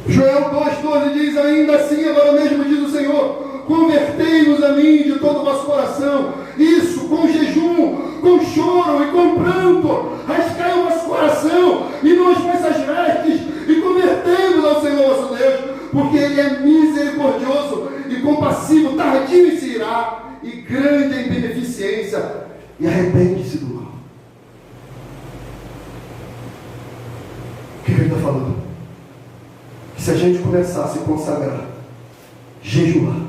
S1: Joel 2,12 diz, ainda assim, agora mesmo diz o Senhor, convertei-vos a mim de todo o vosso coração. Isso, com jejum, com choro e com pranto, rasgai o vosso coração e não as vossas vestes, e convertei-vos ao Senhor vosso Deus, porque Ele é misericordioso e compassivo, tardio em se irar, e grande em beneficência, e arrepende-se do mal. O que ele está falando? Que se a gente começar a se consagrar, jejuar,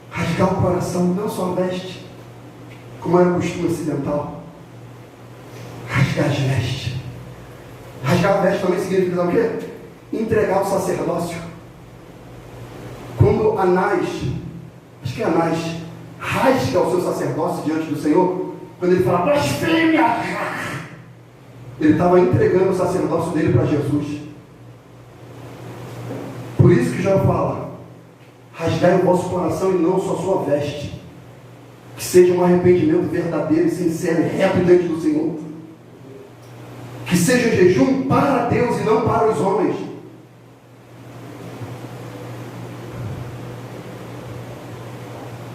S1: rasgar o coração, não só a veste, como era o costume ocidental, rasgar as vestes. Rasgar a veste também significa o quê? Entregar o sacerdócio. Quando Anás, acho que é Anás, rasga o seu sacerdócio diante do Senhor, quando ele fala blasfêmia, ele estava entregando o sacerdócio dele para Jesus. Por isso que Jó fala, rasgai o vosso coração e não só a sua veste, que seja um arrependimento verdadeiro e sincero e reto diante do Senhor, que seja um jejum para Deus e não para os homens.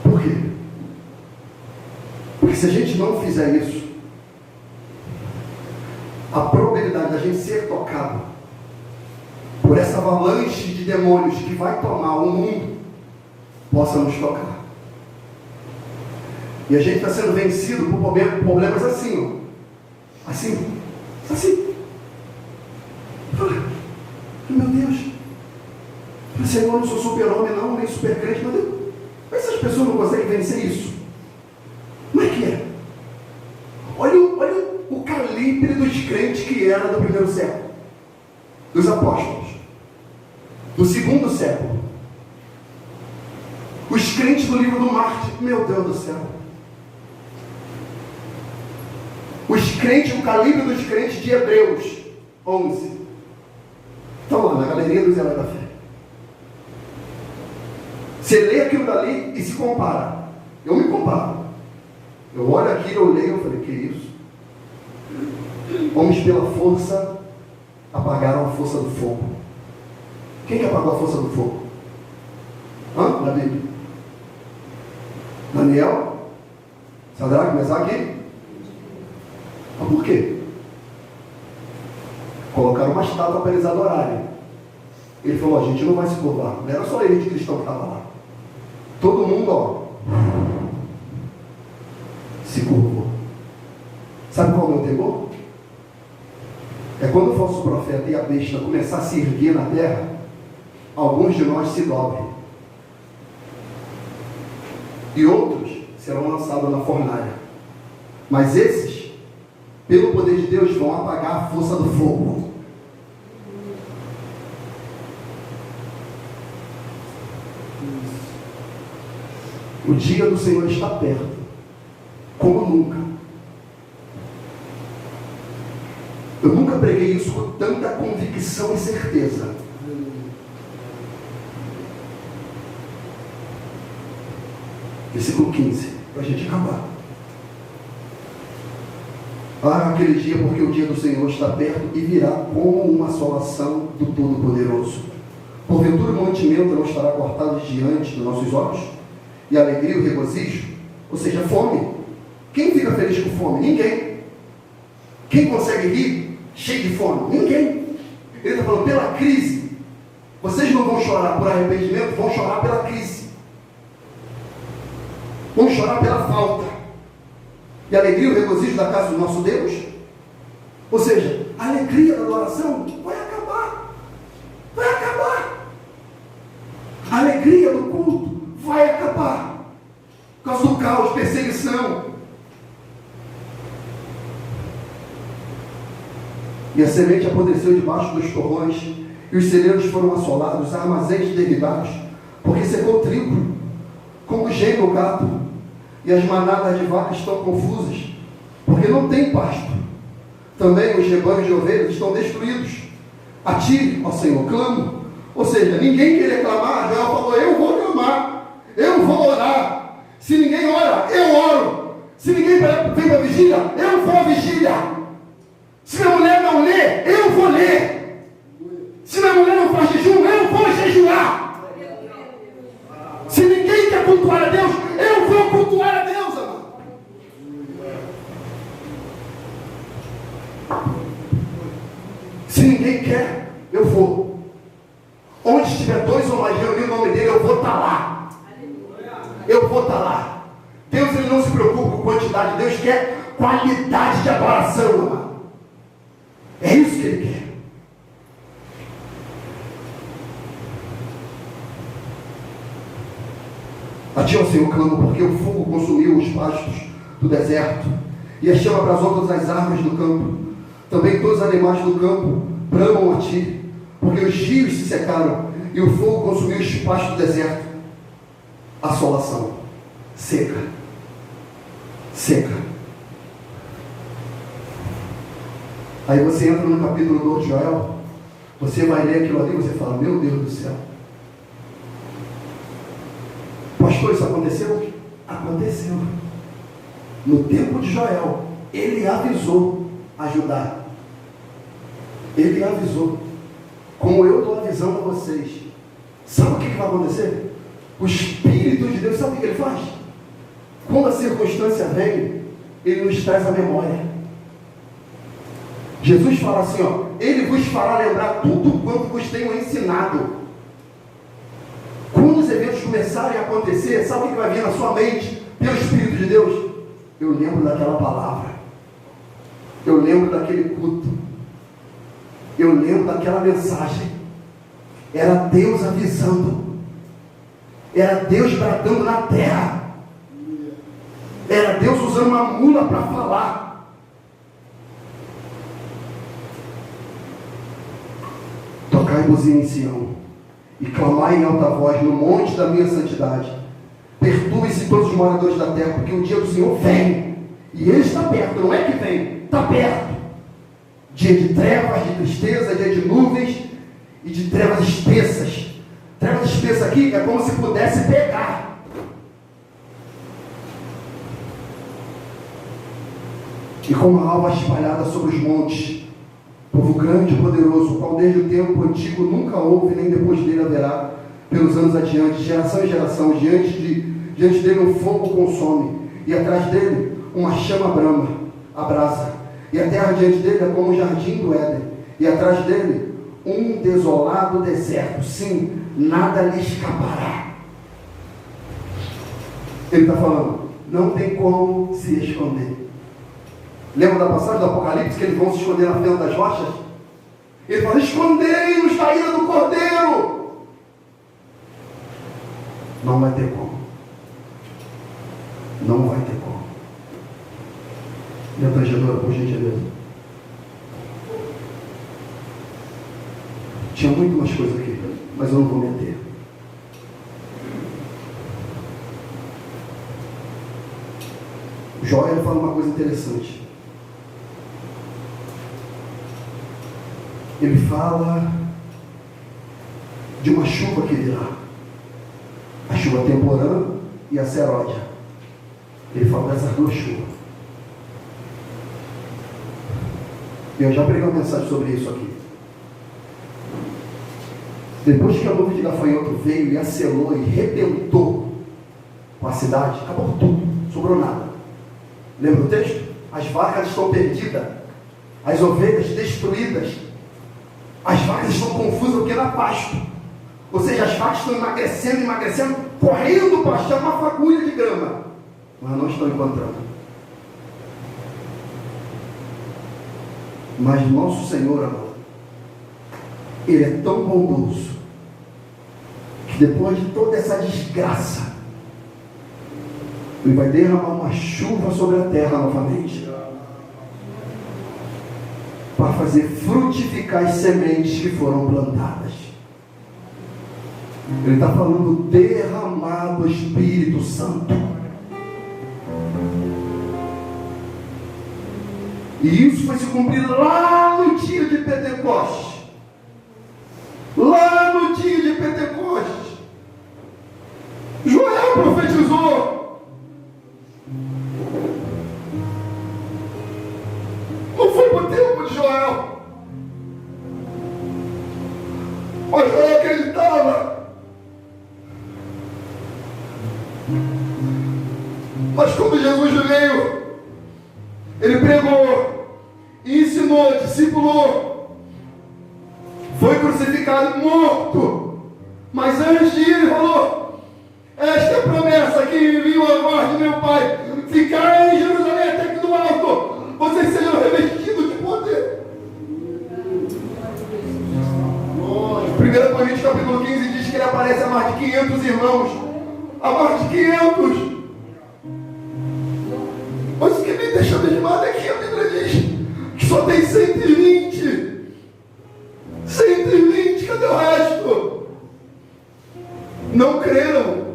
S1: Por quê? Porque se a gente não fizer isso, a probabilidade da gente ser tocado por essa avalanche de demônios que vai tomar o mundo, possa nos tocar. E a gente está sendo vencido por problemas assim, ó. Assim. Meu Deus. Senhor, eu não sou super-homem não, nem super-crente, mas essas pessoas não conseguem vencer isso. Como é que é? Olha o calibre dos crentes que era do primeiro século, dos apóstolos, do segundo século. Os crentes do livro do Mártir, meu Deus do céu. Os crentes, o calibre dos crentes de Hebreus 11. Estão lá na galeria dos heróis da fé. Você lê aquilo dali e se compara. Eu me comparo. Eu olho aqui, eu leio, eu falei, que isso? Homens pela força apagaram a força do fogo. Quem que apagou a força do fogo? Na Bíblia? Daniel? Sadraque, Mesaque? Mas por quê? Colocaram uma estátua para eles adorarem. Ele falou, a gente não vai se curvar. Não era só ele de cristão que estava lá. Todo mundo, se curvou. Sabe qual é o meu temor? É quando o falso profeta e a besta começar a se erguer na terra, alguns de nós se dobrem. E outros serão lançados na fornalha. Mas esses, pelo poder de Deus, vão apagar a força do fogo. O dia do Senhor está perto, como nunca. Eu nunca preguei isso com tanta convicção e certeza. Versículo 15, para a gente acabar. Aquele dia, porque o dia do Senhor está perto e virá como uma assolação do Todo-Poderoso. Porventura o mantimento não estará cortado diante dos nossos olhos? E a alegria e o regozijo, ou seja, fome. Quem fica feliz com fome? Ninguém. Quem consegue rir cheio de fome? Ninguém. Ele está falando, pela crise, vocês não vão chorar por arrependimento, vão chorar pela crise. Vão chorar pela falta. E a alegria e o regozijo da casa do nosso Deus, ou seja, a alegria da adoração vai acabar. Vai acabar. A alegria do culto vai acabar, por causa do caos, perseguição. E a semente apodreceu debaixo dos torrões, e os celeiros foram assolados, armazéns derribados, porque secou o trigo, como geme o gado, e as manadas de vacas estão confusas, porque não tem pasto. Também os rebanhos de ovelhas estão destruídos. A ti, ó Senhor, clamo. Ou seja, ninguém queria clamar. Joel falou, eu vou clamar. Eu vou orar. Se ninguém ora, eu oro. Se ninguém vem para a vigília, eu vou à vigília. Se minha mulher não lê, eu vou ler. Se minha mulher não faz jejum, eu vou jejuar. Se ninguém quer cultuar a Deus, eu vou cultuar a Deus, amado. Se ninguém quer, eu vou. Onde estiver dois ou mais reunidos no nome dele, eu vou estar lá. Eu vou estar lá. Deus, ele não se preocupa com quantidade. Deus quer qualidade de adoração, amado. É isso que ele quer. A ti, ó Senhor, clamo, porque o fogo consumiu os pastos do deserto, e a chama abrasou todas as árvores do campo. Também todos os animais do campo bramam a ti, porque os rios se secaram, e o fogo consumiu os pastos do deserto. Assolação, seca, seca. Aí você entra no capítulo 2 de Joel, você vai ler aquilo ali e você fala, meu Deus do céu. Pastor, isso aconteceu? Aconteceu. No tempo de Joel, ele avisou a Judá. Ele avisou. Como eu estou avisando a vocês. Sabe o que vai acontecer? O Espírito de Deus, sabe o que ele faz? Quando a circunstância vem, ele nos traz a memória. Jesus fala assim, ele vos fará lembrar tudo quanto vos tenho ensinado. Quando os eventos começarem a acontecer, sabe o que vai vir na sua mente, pelo Espírito de Deus? Eu lembro daquela palavra. Eu lembro daquele culto. Eu lembro daquela mensagem. Era Deus avisando. Era Deus bradando na terra. Era Deus usando uma mula para falar. Tocai buzina em Sião e clamai em alta voz no monte da minha santidade. Perturbe-se todos os moradores da terra, porque o dia do Senhor vem. E Ele está perto, não é que vem, está perto. Dia de trevas, de tristeza, dia de nuvens e de trevas espessas. Trevas espessas aqui é como se pudesse pegar. E como a alva espalhada sobre os montes, povo grande e poderoso, o qual desde o tempo antigo nunca houve, nem depois dele haverá, pelos anos adiante, geração em geração, diante dele um fogo consome, e atrás dele uma chama brama, abrasa, e a terra diante dele é como o jardim do Éden, e atrás dele um desolado deserto, sim, nada lhe escapará. Ele está falando, não tem como se esconder. Lembra da passagem do Apocalipse que eles vão se esconder na fenda das rochas? Ele fala, escondei-nos da ira do Cordeiro. Não vai ter como. Não vai ter como. Minha tangedora, por gentileza. Tinha muito mais coisa aqui, mas eu não vou meter. Jó, ele fala uma coisa interessante. Ele fala de uma chuva que virá. A chuva temporã e a seródia. Ele fala dessas duas chuvas. Eu já preguei uma mensagem sobre isso aqui. Depois que a nuvem de gafanhoto veio e acelou e rebentou com a cidade, acabou tudo, sobrou nada. Lembra o texto? As vacas estão perdidas, as ovelhas destruídas, as vacas estão confusas porque era pasto. Ou seja, as vacas estão emagrecendo, correndo para achar uma fagulha de grama, mas não estão encontrando. Mas nosso Senhor, amor, Ele é tão bondoso, que depois de toda essa desgraça, Ele vai derramar uma chuva sobre a terra novamente, para fazer frutificar as sementes que foram plantadas. Ele está falando derramar do Espírito Santo. E isso foi se cumprir lá no dia de Pentecostes. Lá no dia de Pentecostes, Joel profetizou. Não foi para o tempo de Joel. Mas Joel acreditava. Mas quando Jesus veio, Ele pregou, ensinou, discipulou, foi crucificado, morto. Mas antes de ir, Ele falou, esta é a promessa que enviou a voz de meu Pai, ficar em Jerusalém até que do alto vocês sejam revestidos de poder. 1 Coríntios capítulo 15 diz que Ele aparece a mais de 500 irmãos, a mais de 500. Mas o que me deixa abismado é que a Bíblia diz que só tem 120. 120, cadê o resto? Não creram.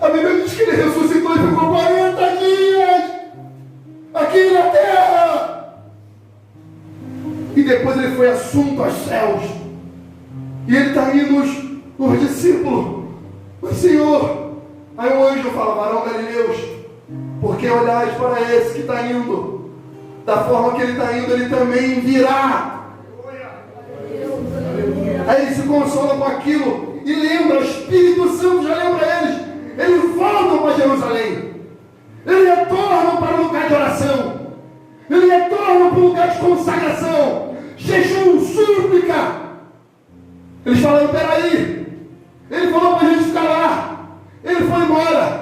S1: A Bíblia diz que Ele ressuscitou e ficou 40 dias aqui na terra. E depois Ele foi assunto aos céus. E Ele está aí nos discípulos. Mas Senhor, aí o anjo fala, varão Galileus, porque olhais para esse que está indo, da forma que ele está indo, ele também virá. Aí eles se consolam com aquilo e lembra, o Espírito Santo já lembra eles. Eles voltam para Jerusalém, eles retornam para o lugar de oração, eles retornam para o lugar de consagração, jejum, súplica. Eles falaram, peraí, Ele falou para a gente ficar lá, Ele foi embora.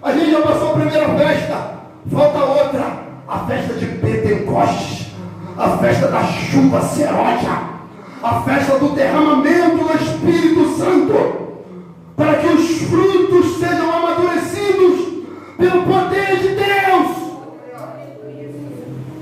S1: A gente já passou a primeira festa, falta outra, a festa de Pentecostes, a festa da chuva seródia,
S2: a festa do derramamento do Espírito Santo, para que os frutos sejam amadurecidos pelo poder de Deus.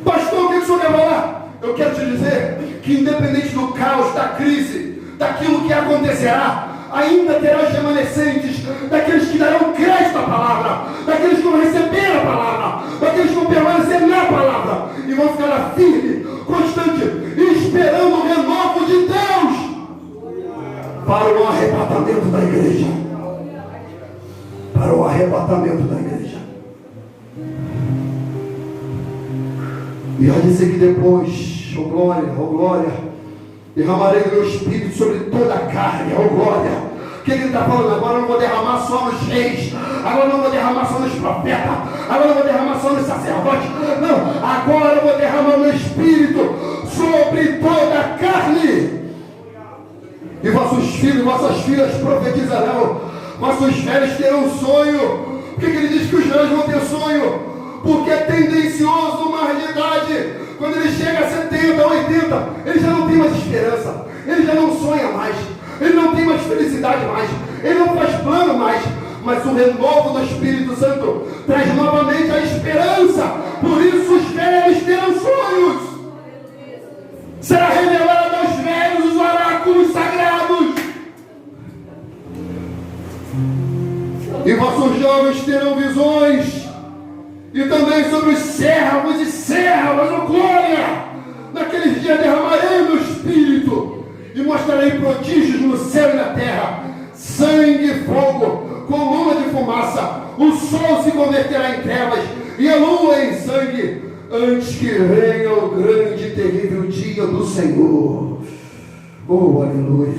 S2: Pastor, o que o senhor quer falar? Eu quero te dizer que independente do caos, da crise, daquilo que acontecerá, ainda terá remanescentes daqueles que darão crédito à palavra, daqueles que vão receber a palavra, daqueles que vão permanecer na palavra e vão ficar firme, constante, esperando o renovo de Deus para o arrebatamento da igreja. Para o arrebatamento da igreja. E vai dizer que depois, oh glória, derramarei o meu espírito sobre toda a carne, oh glória. O que ele está falando? Agora eu não vou derramar só nos reis, agora eu não vou derramar só nos profetas, agora eu não vou derramar só nos sacerdotes. Não, agora eu vou derramar o meu espírito sobre toda a carne. E vossos filhos e vossas filhas profetizarão, vossos velhos terão sonho. Por que ele diz que os velhos vão ter sonho? Porque é tendencioso uma de idade. Quando ele chega a 70, 80, ele já não tem mais esperança, ele já não sonha mais, ele não tem mais felicidade mais, ele não faz plano mais. Mas o renovo do Espírito Santo traz novamente a esperança. Por isso os velhos terão sonhos. Será revelado aos velhos os oráculos sagrados. E vossos jovens terão visões. E também sobre os servos e servas, oh glória! Naqueles dias derramarei meu espírito e mostrarei prodígios no céu e na terra, sangue e fogo, coluna de fumaça. O sol se converterá em trevas e a lua em sangue, antes que venha o grande e terrível dia do Senhor. Oh, aleluia!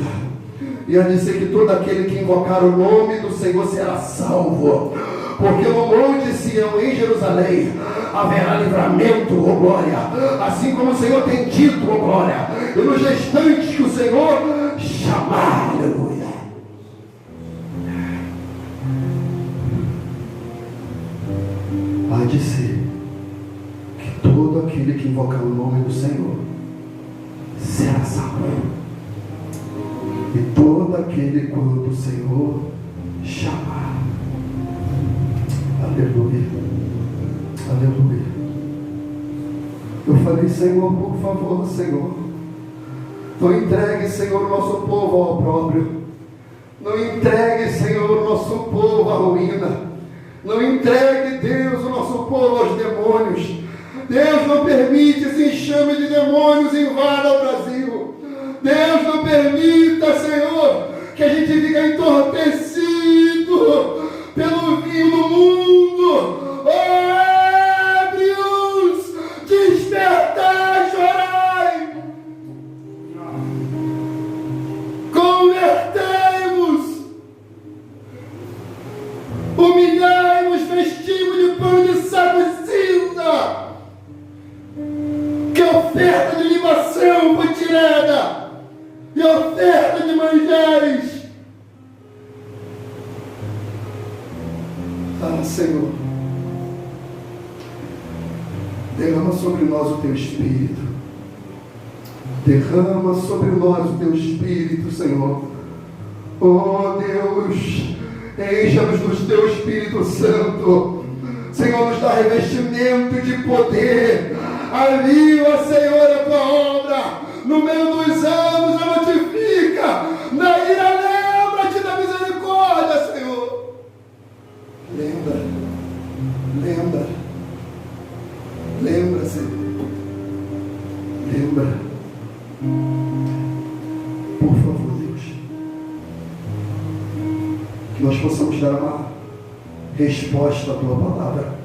S2: E a dizer que todo aquele que invocar o nome do Senhor será salvo. Porque no monte Sião, em Jerusalém, haverá livramento, oh glória. Assim como o Senhor tem dito, oh glória. E nos restantes que o Senhor chamar, aleluia. Há de ser que todo aquele que invocar o nome do Senhor será salvo. E todo aquele quando o Senhor chamar. Aleluia. Aleluia. Eu falei, Senhor, por favor, Senhor, não entregue, Senhor, o nosso povo ao opróbrio. Não entregue, Senhor, o nosso povo à ruína. Não entregue, Deus, o nosso povo aos demônios. Deus, não permite esse enxame de demônios invada o Brasil. Deus, não permita, Senhor, que a gente fique entorpecido pelo vinho do mundo. Ébrios, despertai, chorai. Convertei-vos, humilhai-vos, vestimos de pano de saco e cinza. Que a oferta de libação foi tirada e a oferta de manjares. Ah, Senhor, derrama sobre nós o Teu Espírito. Derrama sobre nós o Teu Espírito, Senhor. Oh Deus, encha-nos do Teu Espírito Santo. Senhor, nos dá revestimento de poder. Aviva, Senhor, a Tua obra. No meio dos anos, a notifica. Na ira, lembra-te da misericórdia, Senhor. Lembra-se. Lembra. Por favor, Deus, que nós possamos dar uma resposta à Tua palavra.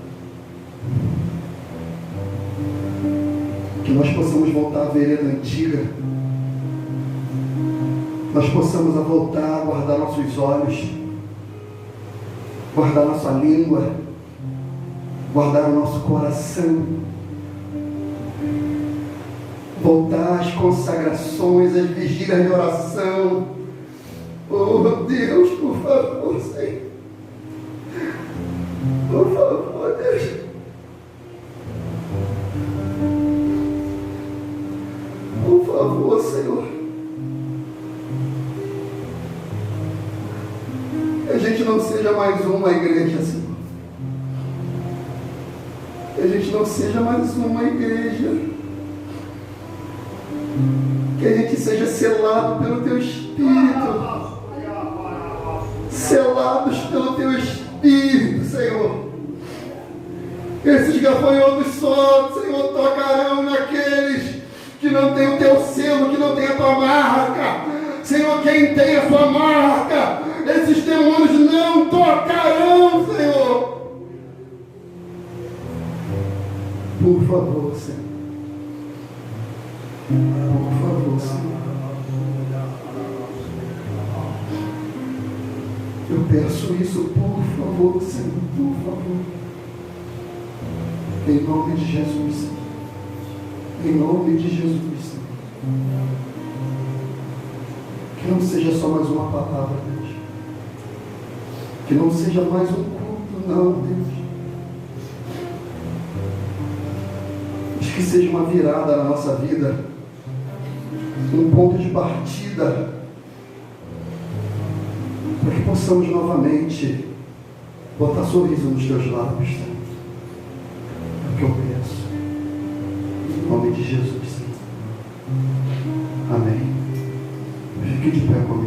S2: Que nós possamos voltar à vereda antiga. Nós possamos voltar a guardar nossos olhos, guardar nossa língua, guardar o nosso coração, voltar às consagrações, às vigílias de oração. Oh Deus, por favor, Senhor, por favor, Deus. Por favor, Senhor,
S1: mais uma igreja, Senhor. Que a gente não seja mais uma igreja. Que a gente seja selado pelo Teu Espírito. Selados pelo Teu Espírito, Senhor. Esses gafanhotos só, Senhor, tocarão naqueles que não tem o Teu selo, que não tem a Tua marca. Senhor, quem tem a Sua marca, esses demônios não tocarão, Senhor. Por favor, Senhor. Por favor, Senhor. Eu peço isso, por favor, Senhor, por favor. Em nome de Jesus, Senhor. Em nome de Jesus, Senhor. Que não seja só mais uma palavra, Deus. Que não seja mais um culto, não, Deus. Mas que seja uma virada na nossa vida. Um ponto de partida. Para que possamos novamente botar sorriso nos Teus lábios, Senhor. É o que eu peço. Em nome de Jesus, Senhor. Amém. Fique de pé comigo.